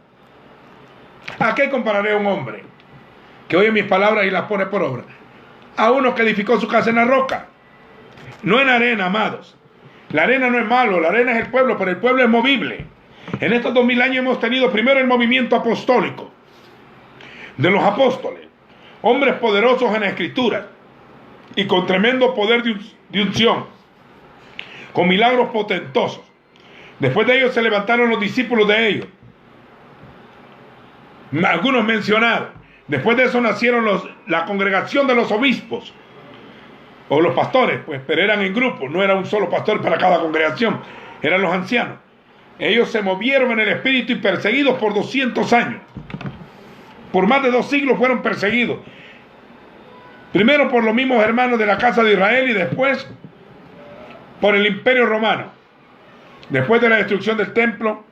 ¿A qué compararé a un hombre que oye mis palabras y las pone por obra? A uno que edificó su casa en la roca, no en arena, amados. La arena no es malo, la arena es el pueblo, pero el pueblo es movible. En estos 2000 años hemos tenido primero el movimiento apostólico de los apóstoles, hombres poderosos en la escritura y con tremendo poder de unción, con milagros potentosos. Después de ellos se levantaron los discípulos de ellos, algunos mencionados. Después de eso nacieron la congregación de los obispos o los pastores, pues, pero eran en grupos, no era un solo pastor para cada congregación, eran los ancianos. Ellos se movieron en el espíritu y perseguidos por 200 años. Por más de 2 siglos fueron perseguidos. Primero por los mismos hermanos de la casa de Israel y después por el imperio romano. Después de la destrucción del templo,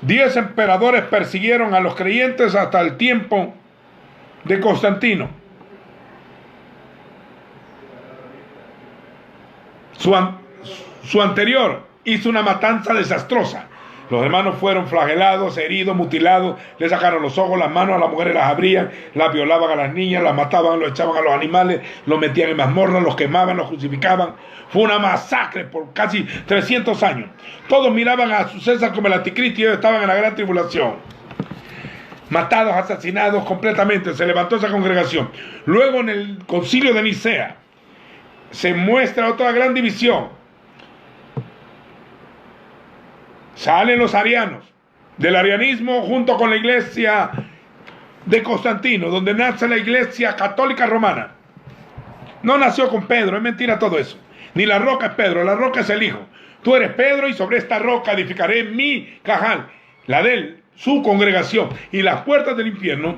10 emperadores persiguieron a los creyentes hasta el tiempo de Constantino. Su anterior hizo una matanza desastrosa. Los hermanos fueron flagelados, heridos, mutilados, le sacaron los ojos, las manos, a las mujeres las abrían, las violaban a las niñas, las mataban, los echaban a los animales, los metían en mazmorras, los quemaban, los crucificaban. Fue una masacre por casi 300 años. Todos miraban a su César como el anticristo y ellos estaban en la gran tribulación. Matados, asesinados completamente. Se levantó esa congregación. Luego en el concilio de Nicea se muestra otra gran división. Salen los arianos del arianismo junto con la iglesia de Constantino, donde nace la iglesia católica romana. No nació con Pedro, es mentira todo eso. Ni la roca es Pedro, la roca es el Hijo. Tú eres Pedro y sobre esta roca edificaré mi cajal, la de él, su congregación. Y las puertas del infierno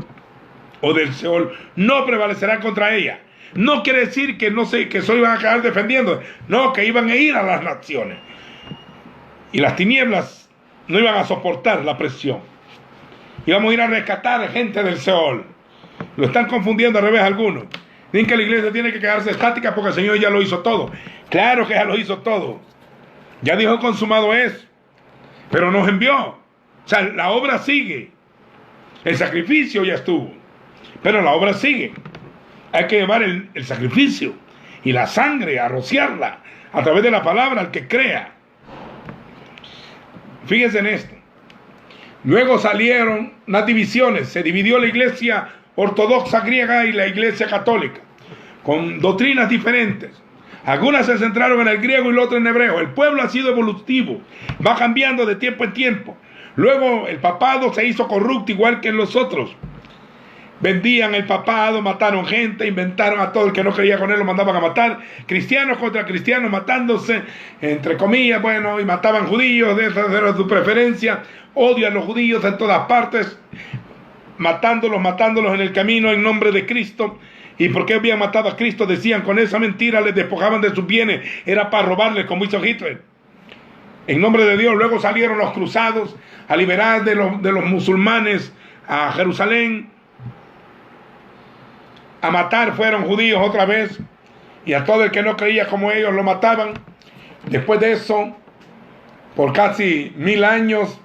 o del Seol no prevalecerán contra ella. No quiere decir que no sé, que solo iban a quedar defendiendo. No, que iban a ir a las naciones. Y las tinieblas no iban a soportar la presión. Íbamos a ir a rescatar gente del Seol. Lo están confundiendo al revés algunos. Dicen que la iglesia tiene que quedarse estática porque el Señor ya lo hizo todo. Claro que ya lo hizo todo. Ya dijo consumado es. Pero nos envió. O sea, la obra sigue. El sacrificio ya estuvo. Pero la obra sigue. Hay que llevar el sacrificio y la sangre, a rociarla a través de la palabra al que crea. Fíjense en esto. Luego salieron las divisiones. Se dividió la iglesia ortodoxa griega y la iglesia católica, con doctrinas diferentes. Algunas se centraron en el griego y las otras en hebreo. El pueblo ha sido evolutivo, va cambiando de tiempo en tiempo. Luego el papado se hizo corrupto igual que en los otros. Vendían el papado, mataron gente, inventaron a todo el que no creía con él, lo mandaban a matar. Cristianos contra cristianos matándose, entre comillas, bueno, y mataban judíos, de esa era su preferencia. Odian a los judíos en todas partes, matándolos en el camino en nombre de Cristo. ¿Y por qué habían matado a Cristo? Decían, con esa mentira les despojaban de sus bienes, era para robarles como hizo Hitler. En nombre de Dios. Luego salieron los cruzados a liberar de los musulmanes a Jerusalén. A matar fueron judíos otra vez, y a todo el que no creía como ellos lo mataban. Después de eso, por casi 1000 años,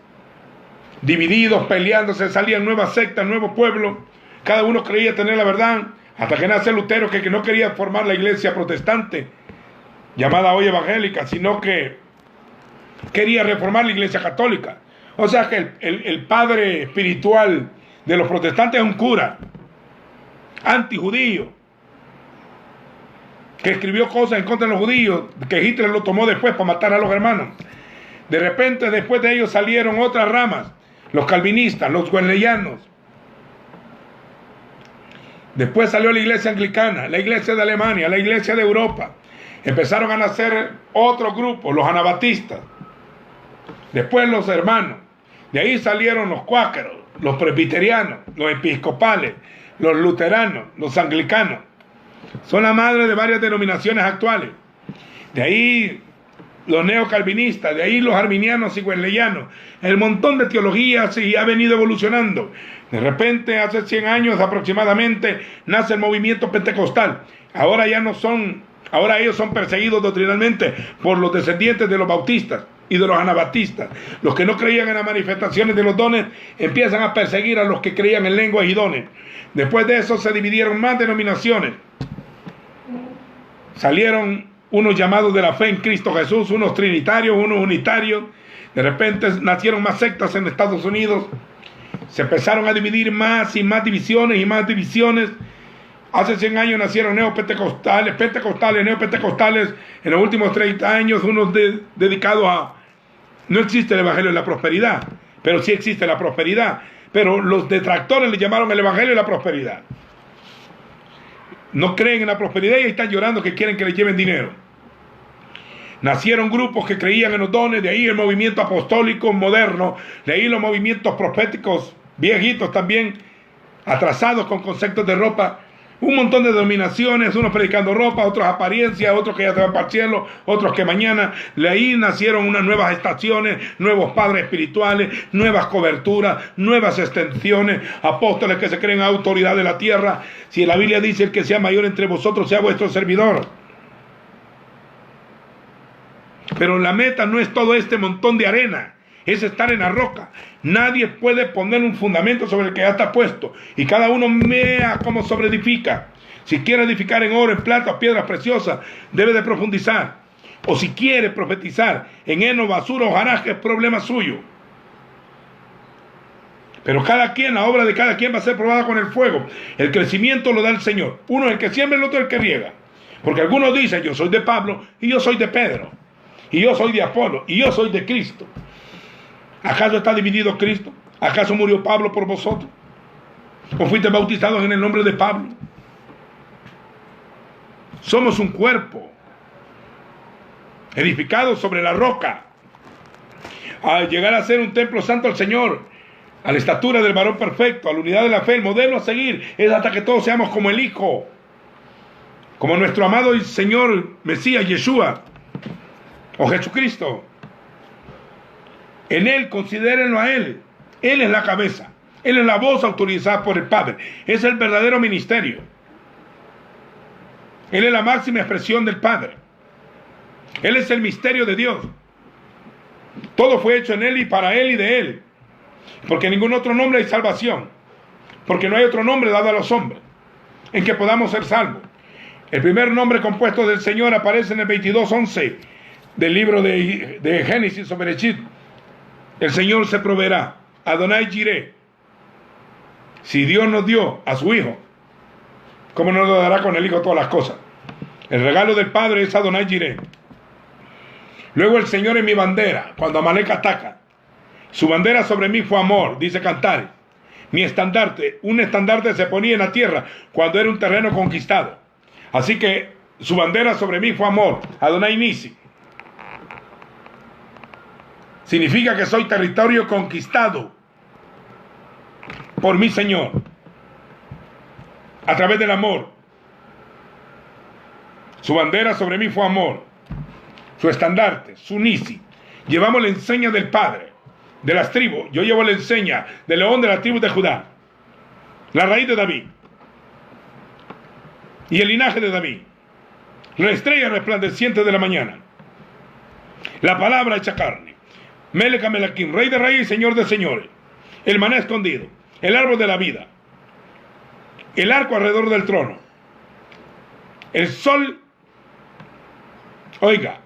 divididos, peleándose, salían nuevas sectas, nuevos pueblos. Cada uno creía tener la verdad, hasta que nace Lutero, que no quería formar la iglesia protestante, llamada hoy evangélica, sino que quería reformar la iglesia católica. O sea que el padre espiritual de los protestantes es un cura antijudío, que escribió cosas en contra de los judíos, que Hitler lo tomó después para matar a los hermanos. De repente, después de ellos salieron otras ramas, los calvinistas, los wesleyanos. Después salió la iglesia anglicana, la iglesia de Alemania, la iglesia de Europa. Empezaron a nacer otros grupos, los anabatistas. Después los hermanos. De ahí salieron los cuáqueros, los presbiterianos, los episcopales, los luteranos, los anglicanos. Son la madre de varias denominaciones actuales. De ahí los neocalvinistas, de ahí los arminianos y wesleyanos. El montón de teologías y ha venido evolucionando. De repente, hace 100 años aproximadamente, nace el movimiento pentecostal. Ahora ellos son perseguidos doctrinalmente por los descendientes de los bautistas y de los anabatistas. Los que no creían en las manifestaciones de los dones empiezan a perseguir a los que creían en lenguas y dones. Después de eso se dividieron más denominaciones. Salieron unos llamados de la fe en Cristo Jesús, unos trinitarios, unos unitarios. De repente nacieron más sectas en Estados Unidos. Se empezaron a dividir más y más divisiones y más divisiones. Hace 100 años nacieron neopentecostales, pentecostales, neopentecostales. En los últimos 30 años, unos dedicados a... No existe el evangelio de la prosperidad, pero sí existe la prosperidad. Pero los detractores le llamaron el evangelio de la prosperidad. No creen en la prosperidad y están llorando que quieren que les lleven dinero. Nacieron grupos que creían en los dones, de ahí el movimiento apostólico moderno, de ahí los movimientos proféticos viejitos también, atrasados con conceptos de ropa. Un montón de denominaciones, unos predicando ropa, otros apariencia, otros que ya se van para el cielo, otros que mañana. De ahí nacieron unas nuevas estaciones, nuevos padres espirituales, nuevas coberturas, nuevas extensiones, apóstoles que se creen autoridad de la tierra. Si la Biblia dice: el que sea mayor entre vosotros sea vuestro servidor. Pero la meta no es todo este montón de arena, es estar en la roca. Nadie puede poner un fundamento sobre el que ya está puesto, y cada uno vea cómo sobreedifica. Si quiere edificar en oro, en plata, piedras preciosas, debe de profundizar. O si quiere profetizar en heno, basura o jaraje, es problema suyo. Pero cada quien, la obra de cada quien va a ser probada con el fuego. El crecimiento lo da el Señor. Uno es el que siembra, el otro es el que riega. Porque algunos dicen: yo soy de Pablo, y yo soy de Pedro, y yo soy de Apolo, y yo soy de Cristo. ¿Acaso está dividido Cristo? ¿Acaso murió Pablo por vosotros? ¿O fuiste bautizados en el nombre de Pablo? Somos un cuerpo edificado sobre la roca. Al llegar a ser un templo santo al Señor, a la estatura del varón perfecto, a la unidad de la fe, el modelo a seguir es hasta que todos seamos como el Hijo, como nuestro amado y Señor Mesías Yeshua o Jesucristo. En Él, considérenlo a Él. Él es la cabeza. Él es la voz autorizada por el Padre. Es el verdadero ministerio. Él es la máxima expresión del Padre. Él es el misterio de Dios. Todo fue hecho en Él y para Él y de Él. Porque en ningún otro nombre hay salvación. Porque no hay otro nombre dado a los hombres en que podamos ser salvos. El primer nombre compuesto del Señor aparece en el 22:11 del libro de Génesis o Bereshit. El Señor se proveerá. Adonai Jireh. Si Dios nos dio a su Hijo, ¿cómo no nos dará con el Hijo todas las cosas? El regalo del Padre es Adonai Jireh. Luego el Señor es mi bandera. Cuando Amalek ataca, su bandera sobre mí fue amor, dice Cantares. Mi estandarte, un estandarte se ponía en la tierra cuando era un terreno conquistado. Así que su bandera sobre mí fue amor, Adonai Nisi. Significa que soy territorio conquistado por mi Señor a través del amor. Su bandera sobre mí fue amor, su estandarte, su Nisi. Llevamos la enseña del Padre, de las tribus. Yo llevo la enseña del león de la tribu de Judá, la raíz de David y el linaje de David, la estrella resplandeciente de la mañana, la palabra hecha carne, Melech Melakim, rey de reyes y señor de señores, el maná escondido, el árbol de la vida, el arco alrededor del trono, el sol, oiga,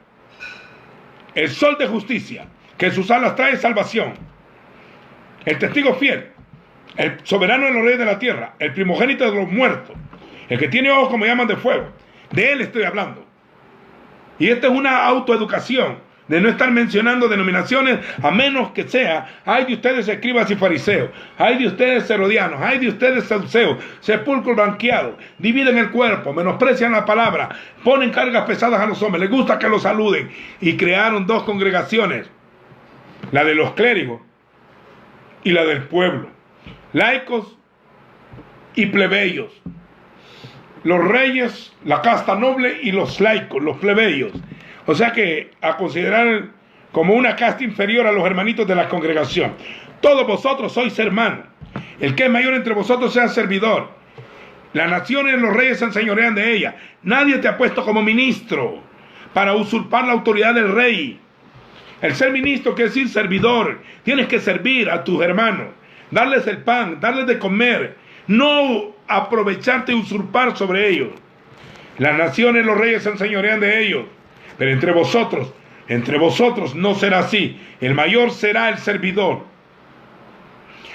el sol de justicia, que sus alas trae salvación, el testigo fiel, el soberano de los reyes de la tierra, el primogénito de los muertos, el que tiene ojos como llamas de fuego. De él estoy hablando. Y esta es una autoeducación de no estar mencionando denominaciones, a menos que sea, ay de ustedes escribas y fariseos, ay de ustedes herodianos, ay de ustedes saduceos, sepulcros blanqueados, dividen el cuerpo, menosprecian la palabra, ponen cargas pesadas a los hombres, les gusta que los saluden. Y crearon dos congregaciones, la de los clérigos y la del pueblo, laicos y plebeyos, los reyes, la casta noble, y los laicos, los plebeyos. O sea que a considerar como una casta inferior a los hermanitos de la congregación. Todos vosotros sois hermanos. El que es mayor entre vosotros sea servidor. Las naciones y los reyes se enseñorean de ella. Nadie te ha puesto como ministro para usurpar la autoridad del rey. El ser ministro quiere decir servidor. Tienes que servir a tus hermanos, darles el pan, darles de comer, no aprovecharte y usurpar sobre ellos. Las naciones y los reyes se enseñorean de ellos. Pero entre vosotros no será así. El mayor será el servidor.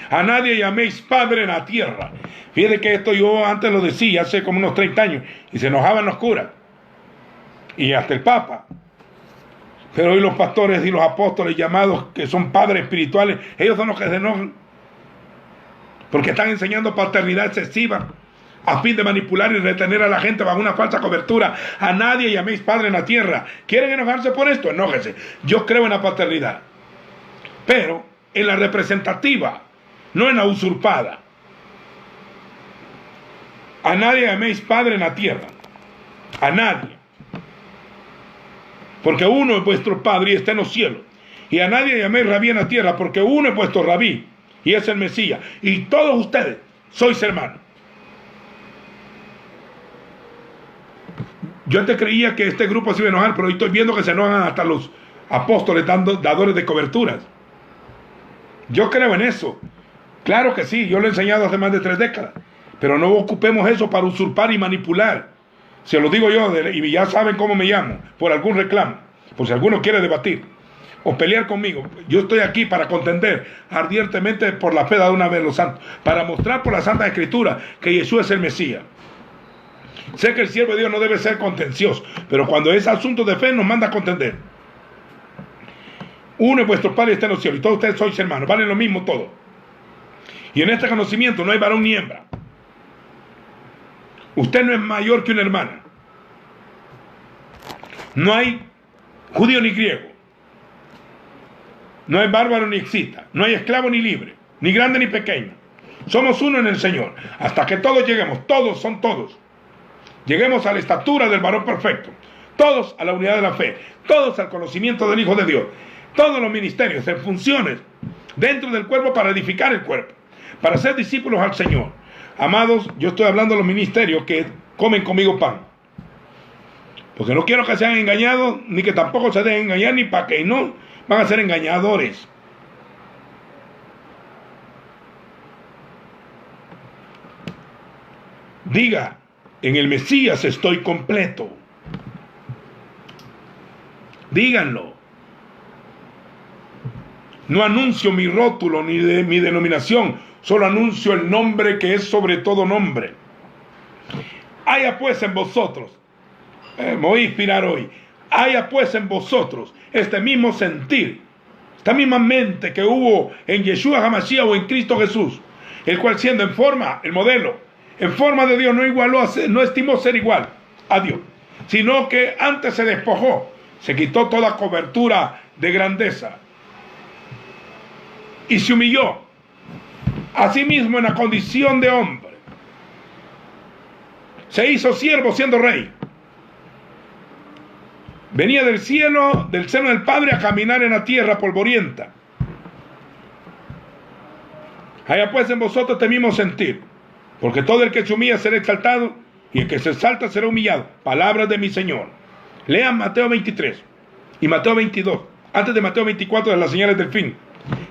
A nadie llaméis padre en la tierra. Fíjate que esto yo antes lo decía, hace como unos 30 años, y se enojaban los curas. Y hasta el Papa. Pero hoy los pastores y los apóstoles llamados, que son padres espirituales, ellos son los que se enojan. Porque están enseñando paternidad excesiva, a fin de manipular y retener a la gente bajo una falsa cobertura. A nadie llaméis padre en la tierra. ¿Quieren enojarse por esto? Enójense. Yo creo en la paternidad, pero en la representativa, no en la usurpada. A nadie llaméis padre en la tierra. A nadie. Porque uno es vuestro padre y está en los cielos. Y a nadie llaméis rabí en la tierra, porque uno es vuestro rabí y es el Mesías. Y todos ustedes sois hermanos. Yo antes creía que este grupo se iba a enojar, pero hoy estoy viendo que se enojan hasta los apóstoles dadores de coberturas. Yo creo en eso. Claro que sí, yo lo he enseñado hace más de 3 décadas. Pero no ocupemos eso para usurpar y manipular. Se lo digo yo, y ya saben cómo me llamo, por algún reclamo, por si alguno quiere debatir o pelear conmigo. Yo estoy aquí para contender ardientemente por la fe de una vez los santos, para mostrar por la Santa Escritura que Jesús es el Mesías. Sé que el siervo de Dios no debe ser contencioso, pero cuando es asunto de fe nos manda a contender. Uno es vuestro Padre y está en los cielos, y todos ustedes sois hermanos, valen lo mismo todo. Y en este conocimiento no hay varón ni hembra. Usted no es mayor que una hermana. No hay judío ni griego. No hay bárbaro ni excita. No hay esclavo ni libre. Ni grande ni pequeño. Somos uno en el Señor. Hasta que todos lleguemos. Todos son todos. Lleguemos a la estatura del varón perfecto. Todos a la unidad de la fe. Todos al conocimiento del Hijo de Dios. Todos los ministerios en funciones dentro del cuerpo para edificar el cuerpo. Para ser discípulos al Señor. Amados, yo estoy hablando de los ministerios que comen conmigo pan. Porque no quiero que sean engañados, ni que tampoco se dejen engañar, ni para que no van a ser engañadores. Diga, en el Mesías estoy completo. Díganlo. No anuncio mi rótulo ni de mi denominación, solo anuncio el nombre que es sobre todo nombre. Haya pues en vosotros, me voy a inspirar hoy, haya pues en vosotros este mismo sentir, esta misma mente que hubo en Yeshua HaMashiach o en Cristo Jesús, el cual siendo en forma, el modelo, en forma de Dios, no igualó, no estimó ser igual a Dios, sino que antes se despojó, se quitó toda cobertura de grandeza y se humilló a sí mismo en la condición de hombre. Se hizo siervo siendo rey. Venía del cielo, del seno del Padre, a caminar en la tierra polvorienta. Haya pues en vosotros este mismo sentir, porque todo el que se humilla será exaltado, y el que se exalta será humillado. Palabras de mi Señor. Lean Mateo 23 y Mateo 22, antes de Mateo 24 de las señales del fin.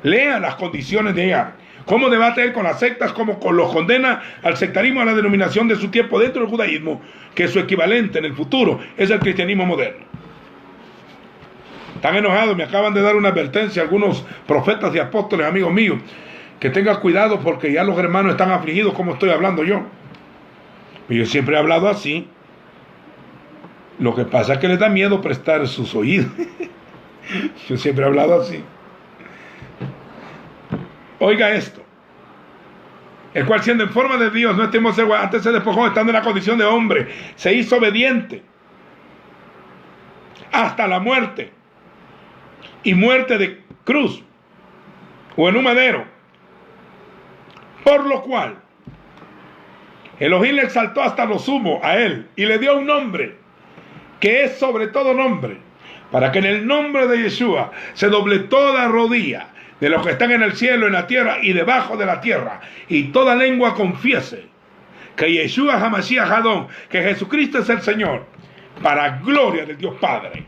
Lean las condiciones de ella. Cómo debate él con las sectas, cómo los condena al sectarismo, a la denominación de su tiempo dentro del judaísmo, que su equivalente en el futuro es el cristianismo moderno. Están enojados, me acaban de dar una advertencia algunos profetas y apóstoles, amigos míos, que tengan cuidado porque ya los hermanos están afligidos como estoy hablando yo. Y yo siempre he hablado así. Lo que pasa es que les da miedo prestar sus oídos. Yo siempre he hablado así. Oiga esto, el cual siendo en forma de Dios, no estimó ser igual, antes se despojó estando en la condición de hombre, se hizo obediente hasta la muerte, y muerte de cruz, o en un madero, por lo cual Elohim le exaltó hasta lo sumo a él, y le dio un nombre, que es sobre todo nombre, para que en el nombre de Yeshua se doble toda rodilla, de los que están en el cielo, en la tierra y debajo de la tierra, y toda lengua confiese que Yeshua HaMashiach Hadón, que Jesucristo es el Señor, para gloria del Dios Padre.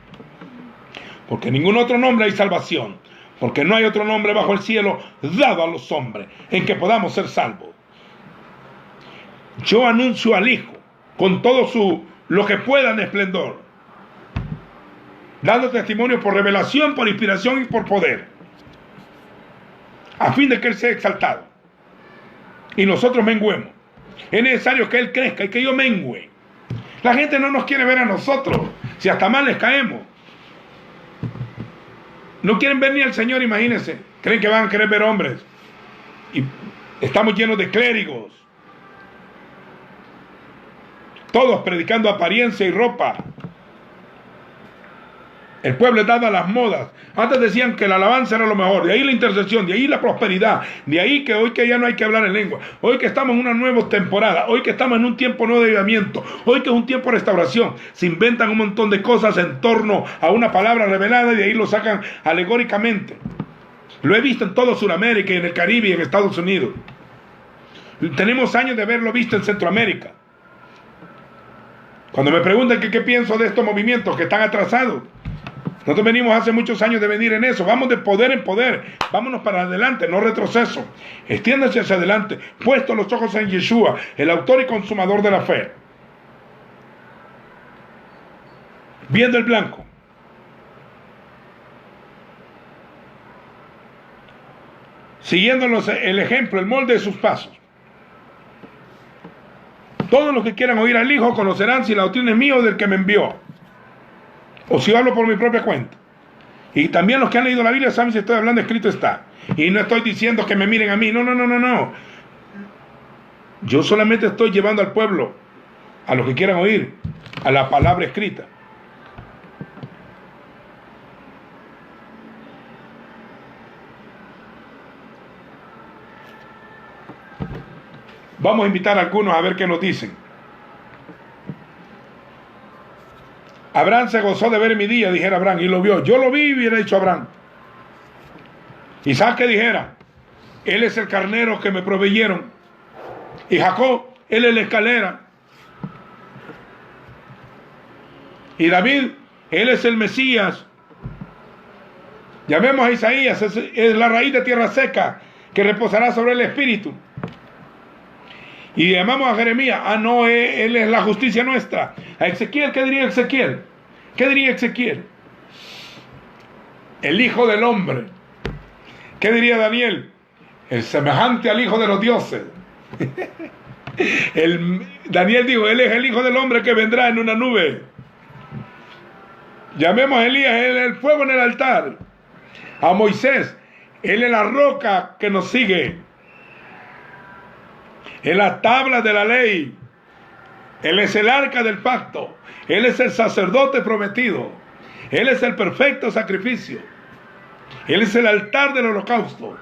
Porque en ningún otro nombre hay salvación, porque no hay otro nombre bajo el cielo dado a los hombres en que podamos ser salvos. Yo anuncio al Hijo con todo lo que pueda en esplendor, dando testimonio por revelación, por inspiración y por poder, a fin de que Él sea exaltado y nosotros menguemos. Es necesario que Él crezca y que yo mengüe. La gente no nos quiere ver a nosotros, si hasta mal les caemos. No quieren ver ni al Señor, imagínense. Creen que van a querer ver hombres. Y estamos llenos de clérigos, todos predicando apariencia y ropa. El pueblo es dado a las modas. Antes decían que la alabanza era lo mejor, de ahí la intercesión, de ahí la prosperidad, de ahí que hoy que ya no hay que hablar en lengua, hoy que estamos en una nueva temporada, hoy que estamos en un tiempo nuevo de avivamiento, hoy que es un tiempo de restauración, se inventan un montón de cosas en torno a una palabra revelada y de ahí lo sacan alegóricamente. Lo he visto en todo Sudamérica, en el Caribe y en Estados Unidos. Tenemos años de haberlo visto en Centroamérica. Cuando me preguntan qué pienso de estos movimientos que están atrasados, nosotros venimos hace muchos años de venir en eso. Vamos de poder en poder. Vámonos para adelante, no retroceso. Extiéndanse hacia adelante, puestos los ojos en Yeshua, el autor y consumador de la fe. Viendo el blanco. Siguiéndolos el ejemplo, el molde de sus pasos. Todos los que quieran oír al Hijo conocerán si la doctrina es mía o del que me envió, o si hablo por mi propia cuenta. Y también los que han leído la Biblia saben si estoy hablando, escrito está. Y no estoy diciendo que me miren a mí, no. Yo solamente estoy llevando al pueblo, a los que quieran oír, a la palabra escrita. Vamos a invitar a algunos a ver qué nos dicen. Abraham se gozó de ver mi día, dijera Abraham, y lo vio. Yo lo vi, hubiera dicho Abraham. Isaac que dijera, él es el carnero que me proveyeron. Y Jacob, él es la escalera. Y David, él es el Mesías. Llamemos a Isaías, es la raíz de tierra seca que reposará sobre el espíritu. Y llamamos a Jeremías, no, él es la justicia nuestra. A Ezequiel, ¿qué diría Ezequiel? ¿Qué diría Ezequiel? El hijo del hombre. ¿Qué diría Daniel? El semejante al hijo de los dioses. Daniel dijo, él es el hijo del hombre que vendrá en una nube. Llamemos a Elías, él es el fuego en el altar. A Moisés, él es la roca que nos sigue. En las tablas de la ley. Él es el arca del pacto. Él es el sacerdote prometido. Él es el perfecto sacrificio. Él es el altar del holocausto.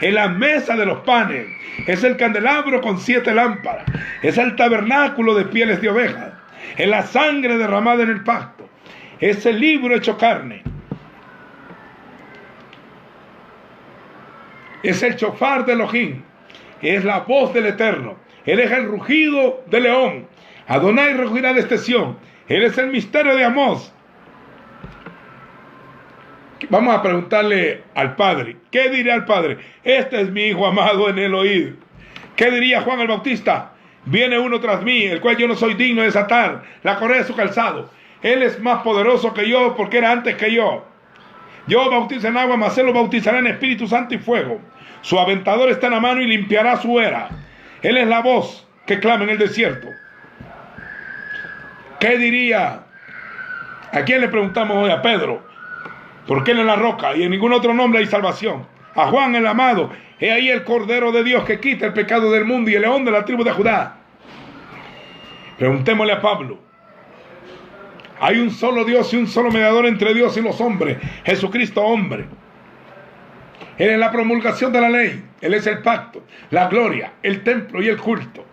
Es la mesa de los panes. Es el candelabro con 7 lámparas. Es el tabernáculo de pieles de ovejas. Es la sangre derramada en el pacto. Es el libro hecho carne. Es el chofar de Elohim. Es la voz del Eterno. Él es el rugido de león. Adonai rugirá de Sión. Él es el misterio de Amós. Vamos a preguntarle al Padre. ¿Qué diría el Padre? Este es mi Hijo amado, en él oíd. ¿Qué diría Juan el Bautista? Viene uno tras mí, el cual yo no soy digno de desatar la correa de su calzado. Él es más poderoso que yo, porque era antes que yo. Yo bautizo en agua, mas él lo bautizará en Espíritu Santo y fuego. Su aventador está en la mano y limpiará su era. Él es la voz que clama en el desierto. ¿Qué diría? ¿A quién le preguntamos hoy? A Pedro. Porque él es la roca y en ningún otro nombre hay salvación. A Juan el amado. He ahí el Cordero de Dios que quita el pecado del mundo y el león de la tribu de Judá. Preguntémosle a Pablo. Hay un solo Dios y un solo mediador entre Dios y los hombres. Jesucristo hombre. Él es la promulgación de la ley. Él es el pacto, la gloria, el templo y el culto.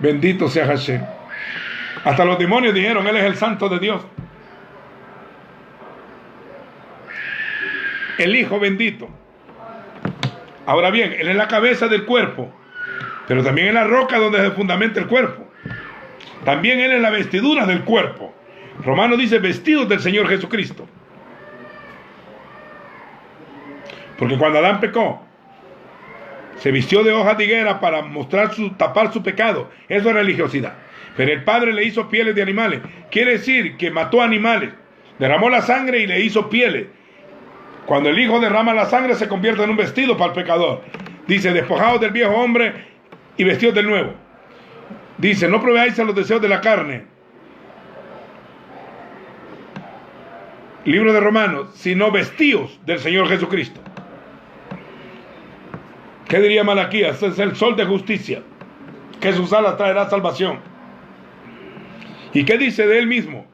Bendito sea Hashem. Hasta los demonios dijeron, Él es el santo de Dios. El Hijo bendito. Ahora bien, Él es la cabeza del cuerpo, pero también es la roca donde se fundamenta el cuerpo. También Él es la vestidura del cuerpo. Romanos dice, vestidos del Señor Jesucristo. Porque cuando Adán pecó, se vistió de hojas de higuera para tapar su pecado. Eso es religiosidad. Pero el Padre le hizo pieles de animales. Quiere decir que mató animales, derramó la sangre y le hizo pieles. Cuando el Hijo derrama la sangre, se convierte en un vestido para el pecador. Dice, despojados del viejo hombre y vestidos del nuevo. Dice, no proveáis a los deseos de la carne. Libro de Romanos, sino vestíos del Señor Jesucristo. ¿Qué diría Malaquías? Es el sol de justicia, que sus alas traerá salvación. ¿Y qué dice de él mismo?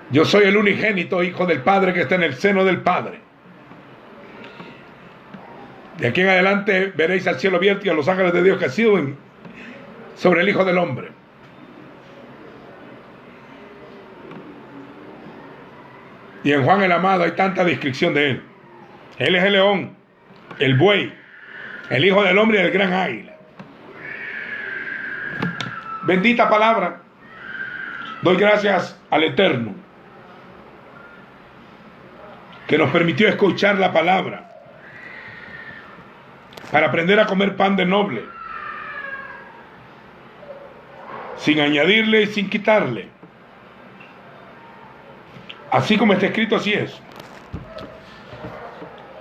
Yo soy el unigénito hijo del Padre que está en el seno del Padre. De aquí en adelante veréis al cielo abierto y a los ángeles de Dios que suben sobre el Hijo del Hombre. Y en Juan el Amado hay tanta descripción de él. Él es el león, el buey, el Hijo del Hombre y el gran águila. Bendita palabra. Doy gracias al Eterno que nos permitió escuchar la palabra para aprender a comer pan de noble, sin añadirle y sin quitarle. Así como está escrito, así es.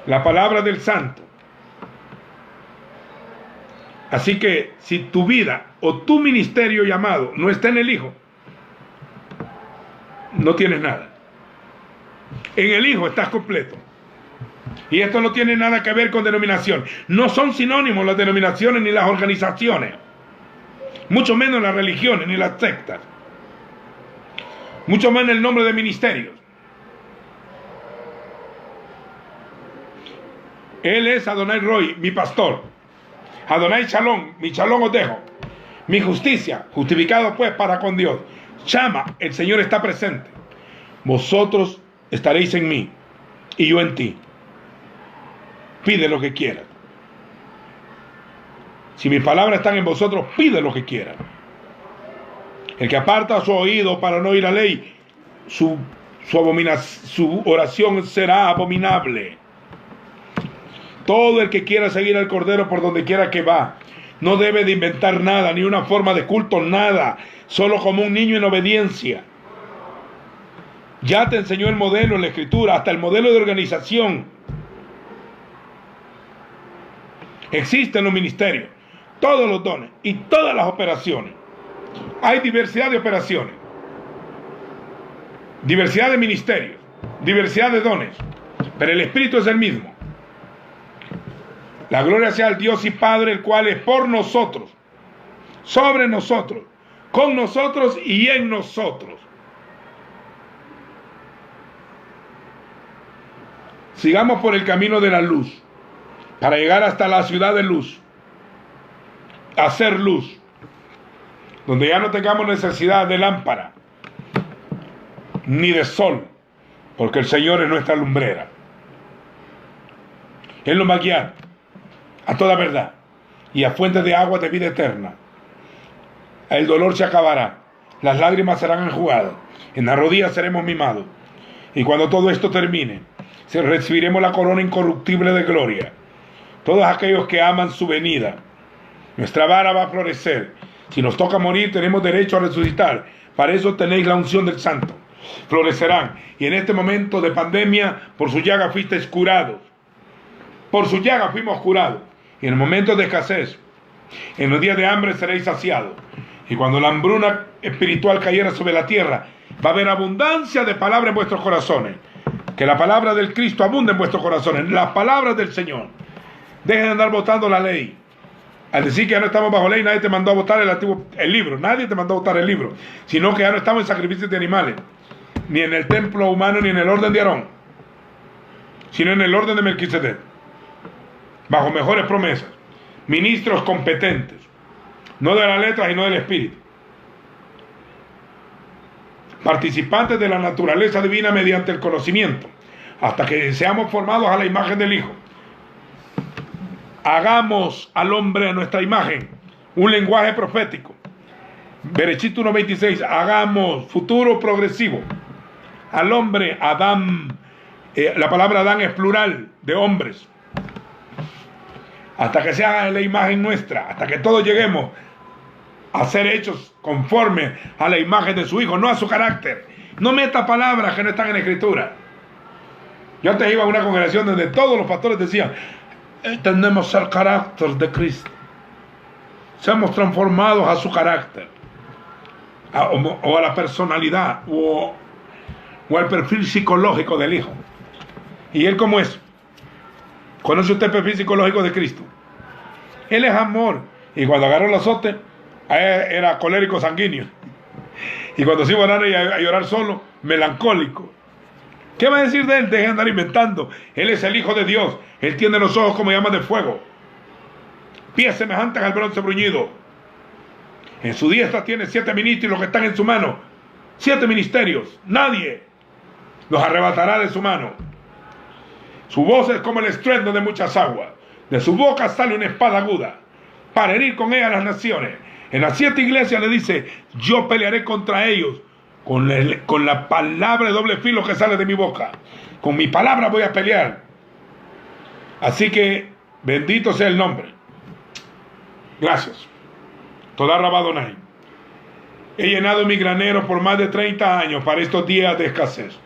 La palabra del santo. Así que si tu vida o tu ministerio llamado no está en el Hijo, no tienes nada. En el Hijo estás completo. Y esto no tiene nada que ver con denominación. No son sinónimos las denominaciones ni las organizaciones. Mucho menos las religiones ni las sectas. Mucho menos el nombre de ministerios. Él es Adonai Roy, mi pastor. Adonai Shalom, mi Shalom os dejo. Mi justicia, justificado pues para con Dios. Shama, el Señor está presente. Vosotros estaréis en mí y yo en ti. Pide lo que quieras. Si mis palabras están en vosotros, pide lo que quieras. El que aparta su oído para no oír la ley, su oración será abominable. Todo el que quiera seguir al Cordero por donde quiera que va, no debe de inventar nada, ni una forma de culto, nada, solo como un niño en obediencia. Ya te enseñó el modelo en la Escritura, hasta el modelo de organización. Existen los ministerios, todos los dones y todas las operaciones. Hay diversidad de operaciones, diversidad de ministerios, diversidad de dones, pero el Espíritu es el mismo. La gloria sea al Dios y Padre, el cual es por nosotros, sobre nosotros, con nosotros y en nosotros. Sigamos por el camino de la luz, para llegar hasta la ciudad de luz, hacer luz, donde ya no tengamos necesidad de lámpara, ni de sol, porque el Señor es nuestra lumbrera. Él nos va a guiar a toda verdad y a fuentes de agua de vida eterna. El dolor se acabará, las lágrimas serán enjugadas, en las rodillas seremos mimados, y cuando todo esto termine, recibiremos la corona incorruptible de gloria. Todos aquellos que aman su venida, nuestra vara va a florecer. Si nos toca morir, tenemos derecho a resucitar. Para eso tenéis la unción del Santo. Florecerán. Y en este momento de pandemia, por su llaga fuisteis curados. Por su llaga fuimos curados. Y en el momento de escasez, en los días de hambre seréis saciados. Y cuando la hambruna espiritual cayera sobre la tierra, va a haber abundancia de palabra en vuestros corazones. Que la palabra del Cristo abunde en vuestros corazones. Las palabras del Señor. Dejen de andar votando la ley. Al decir que ya no estamos bajo ley, nadie te mandó a votar el libro. Nadie te mandó a votar el libro. Sino que ya no estamos en sacrificios de animales. Ni en el templo humano, ni en el orden de Aarón. Sino en el orden de Melquisedec. Bajo mejores promesas. Ministros competentes. No de la letra, sino del espíritu. Participantes de la naturaleza divina mediante el conocimiento. Hasta que seamos formados a la imagen del Hijo. Hagamos al hombre a nuestra imagen, un lenguaje profético. Bereshit 1:26, hagamos, futuro progresivo. Al hombre, Adán, la palabra Adán es plural de hombres. Hasta que se haga la imagen nuestra, hasta que todos lleguemos a ser hechos conforme a la imagen de su Hijo, no a su carácter. No meta palabras que no están en la Escritura. Yo antes iba a una congregación donde todos los pastores decían: tenemos el carácter de Cristo. Seamos transformados a su carácter, o a la personalidad, o al perfil psicológico del Hijo. ¿Y Él cómo es? ¿Conoce usted el perfil psicológico de Cristo? Él es amor. Y cuando agarró el azote, era colérico sanguíneo. Y cuando se iba a llorar solo, melancólico. ¿Qué va a decir de él? Deje de andar inventando. Él es el Hijo de Dios. Él tiene los ojos como llamas de fuego, pies semejantes al bronce bruñido. En su diestra tiene 7 ministros, y los que están en su mano, 7 ministerios. Nadie los arrebatará de su mano. Su voz es como el estruendo de muchas aguas. De su boca sale una espada aguda, para herir con ella a las naciones. En las 7 iglesias le dice: yo pelearé contra ellos con la palabra de doble filo que sale de mi boca. Con mi palabra voy a pelear. Así que bendito sea el nombre. Gracias. Toda Rabadonai. He llenado mi granero por más de 30 años para estos días de escasez.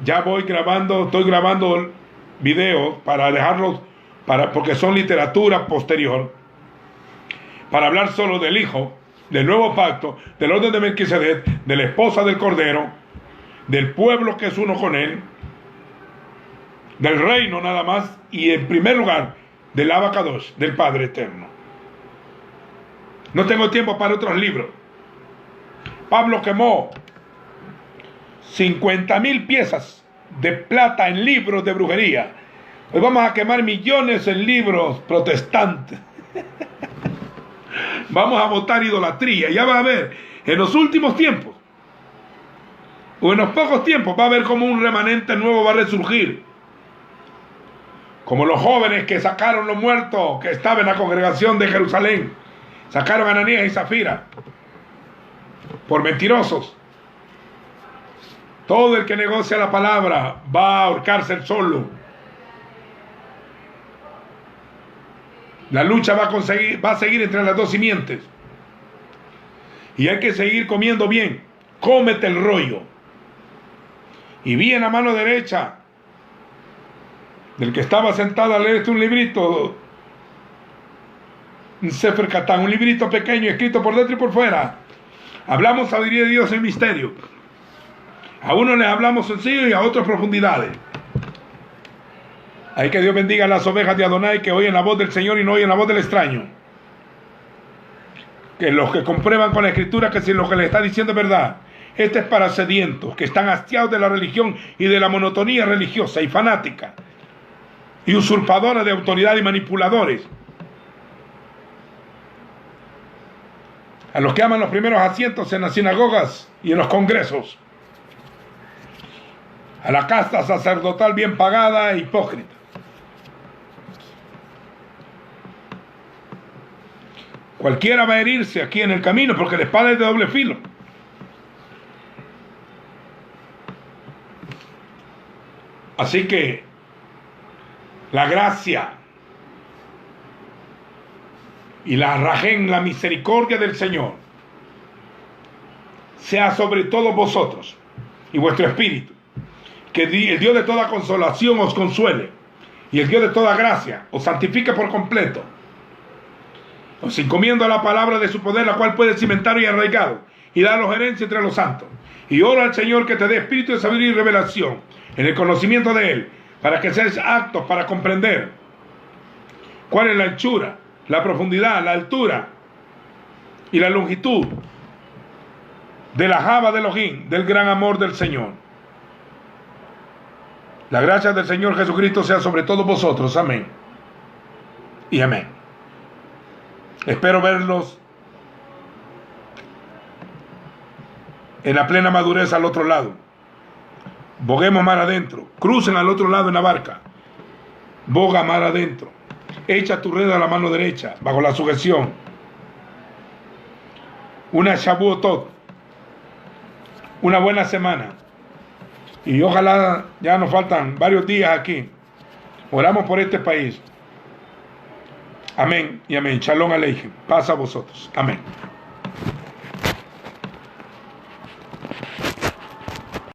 Ya estoy grabando videos para dejarlos, porque son literatura posterior, para hablar solo del Hijo, del nuevo pacto, del orden de Melquisedec, de la esposa del Cordero, del pueblo que es uno con él, del reino nada más, y en primer lugar del Abacadosh, del Padre Eterno. No tengo tiempo para otros libros. Pablo quemó 50,000 piezas de plata en libros de brujería, Hoy vamos a quemar millones en libros protestantes. Vamos a votar idolatría. Ya va a ver, en los últimos tiempos, o en los pocos tiempos, va a haber como un remanente nuevo va a resurgir. Como los jóvenes que sacaron los muertos que estaban en la congregación de Jerusalén. Sacaron a Ananías y Zafira por mentirosos. Todo el que negocia la palabra va a ahorcarse el solo. La lucha va a seguir entre las dos simientes. Y hay que seguir comiendo bien. Cómete el rollo. Y vi en la mano derecha del que estaba sentado a leer un librito, un Sefer Catán, un librito pequeño escrito por dentro y por fuera. Hablamos sabiduría de Dios en misterio. A unos les hablamos sencillo y a otros profundidades. Hay que Dios bendiga a las ovejas de Adonai que oyen la voz del Señor y no oyen la voz del extraño. Que los que comprueban con la escritura que si lo que les está diciendo es verdad. Este es para sedientos, que están hastiados de la religión y de la monotonía religiosa y fanática. Y usurpadora de autoridad y manipuladores. A los que aman los primeros asientos en las sinagogas y en los congresos. A la casta sacerdotal bien pagada e hipócrita. Cualquiera va a herirse aquí en el camino porque la espada es de doble filo. Así que la gracia y la rajén, la misericordia del Señor sea sobre todos vosotros y vuestro espíritu. Que el Dios de toda consolación os consuele y el Dios de toda gracia os santifique por completo. Os encomiendo a la palabra de su poder, la cual puede cimentar y arraigado y daros herencia entre los santos. Y oro al Señor que te dé espíritu de sabiduría y revelación en el conocimiento de Él, para que seas aptos para comprender cuál es la anchura, la profundidad, la altura y la longitud de la java de Elohim, del gran amor del Señor. La gracia del Señor Jesucristo sea sobre todos vosotros. Amén y amén. Espero verlos en la plena madurez al otro lado. Boguemos mar adentro. Crucen al otro lado en la barca. Boga mar adentro. Echa tu red a la mano derecha, bajo la sujeción. Una Shavuotot. Una buena semana. Y ojalá, ya nos faltan varios días aquí. Oramos por este país. Amén y amén. Shalom Aleichem. Paz a vosotros. Amén.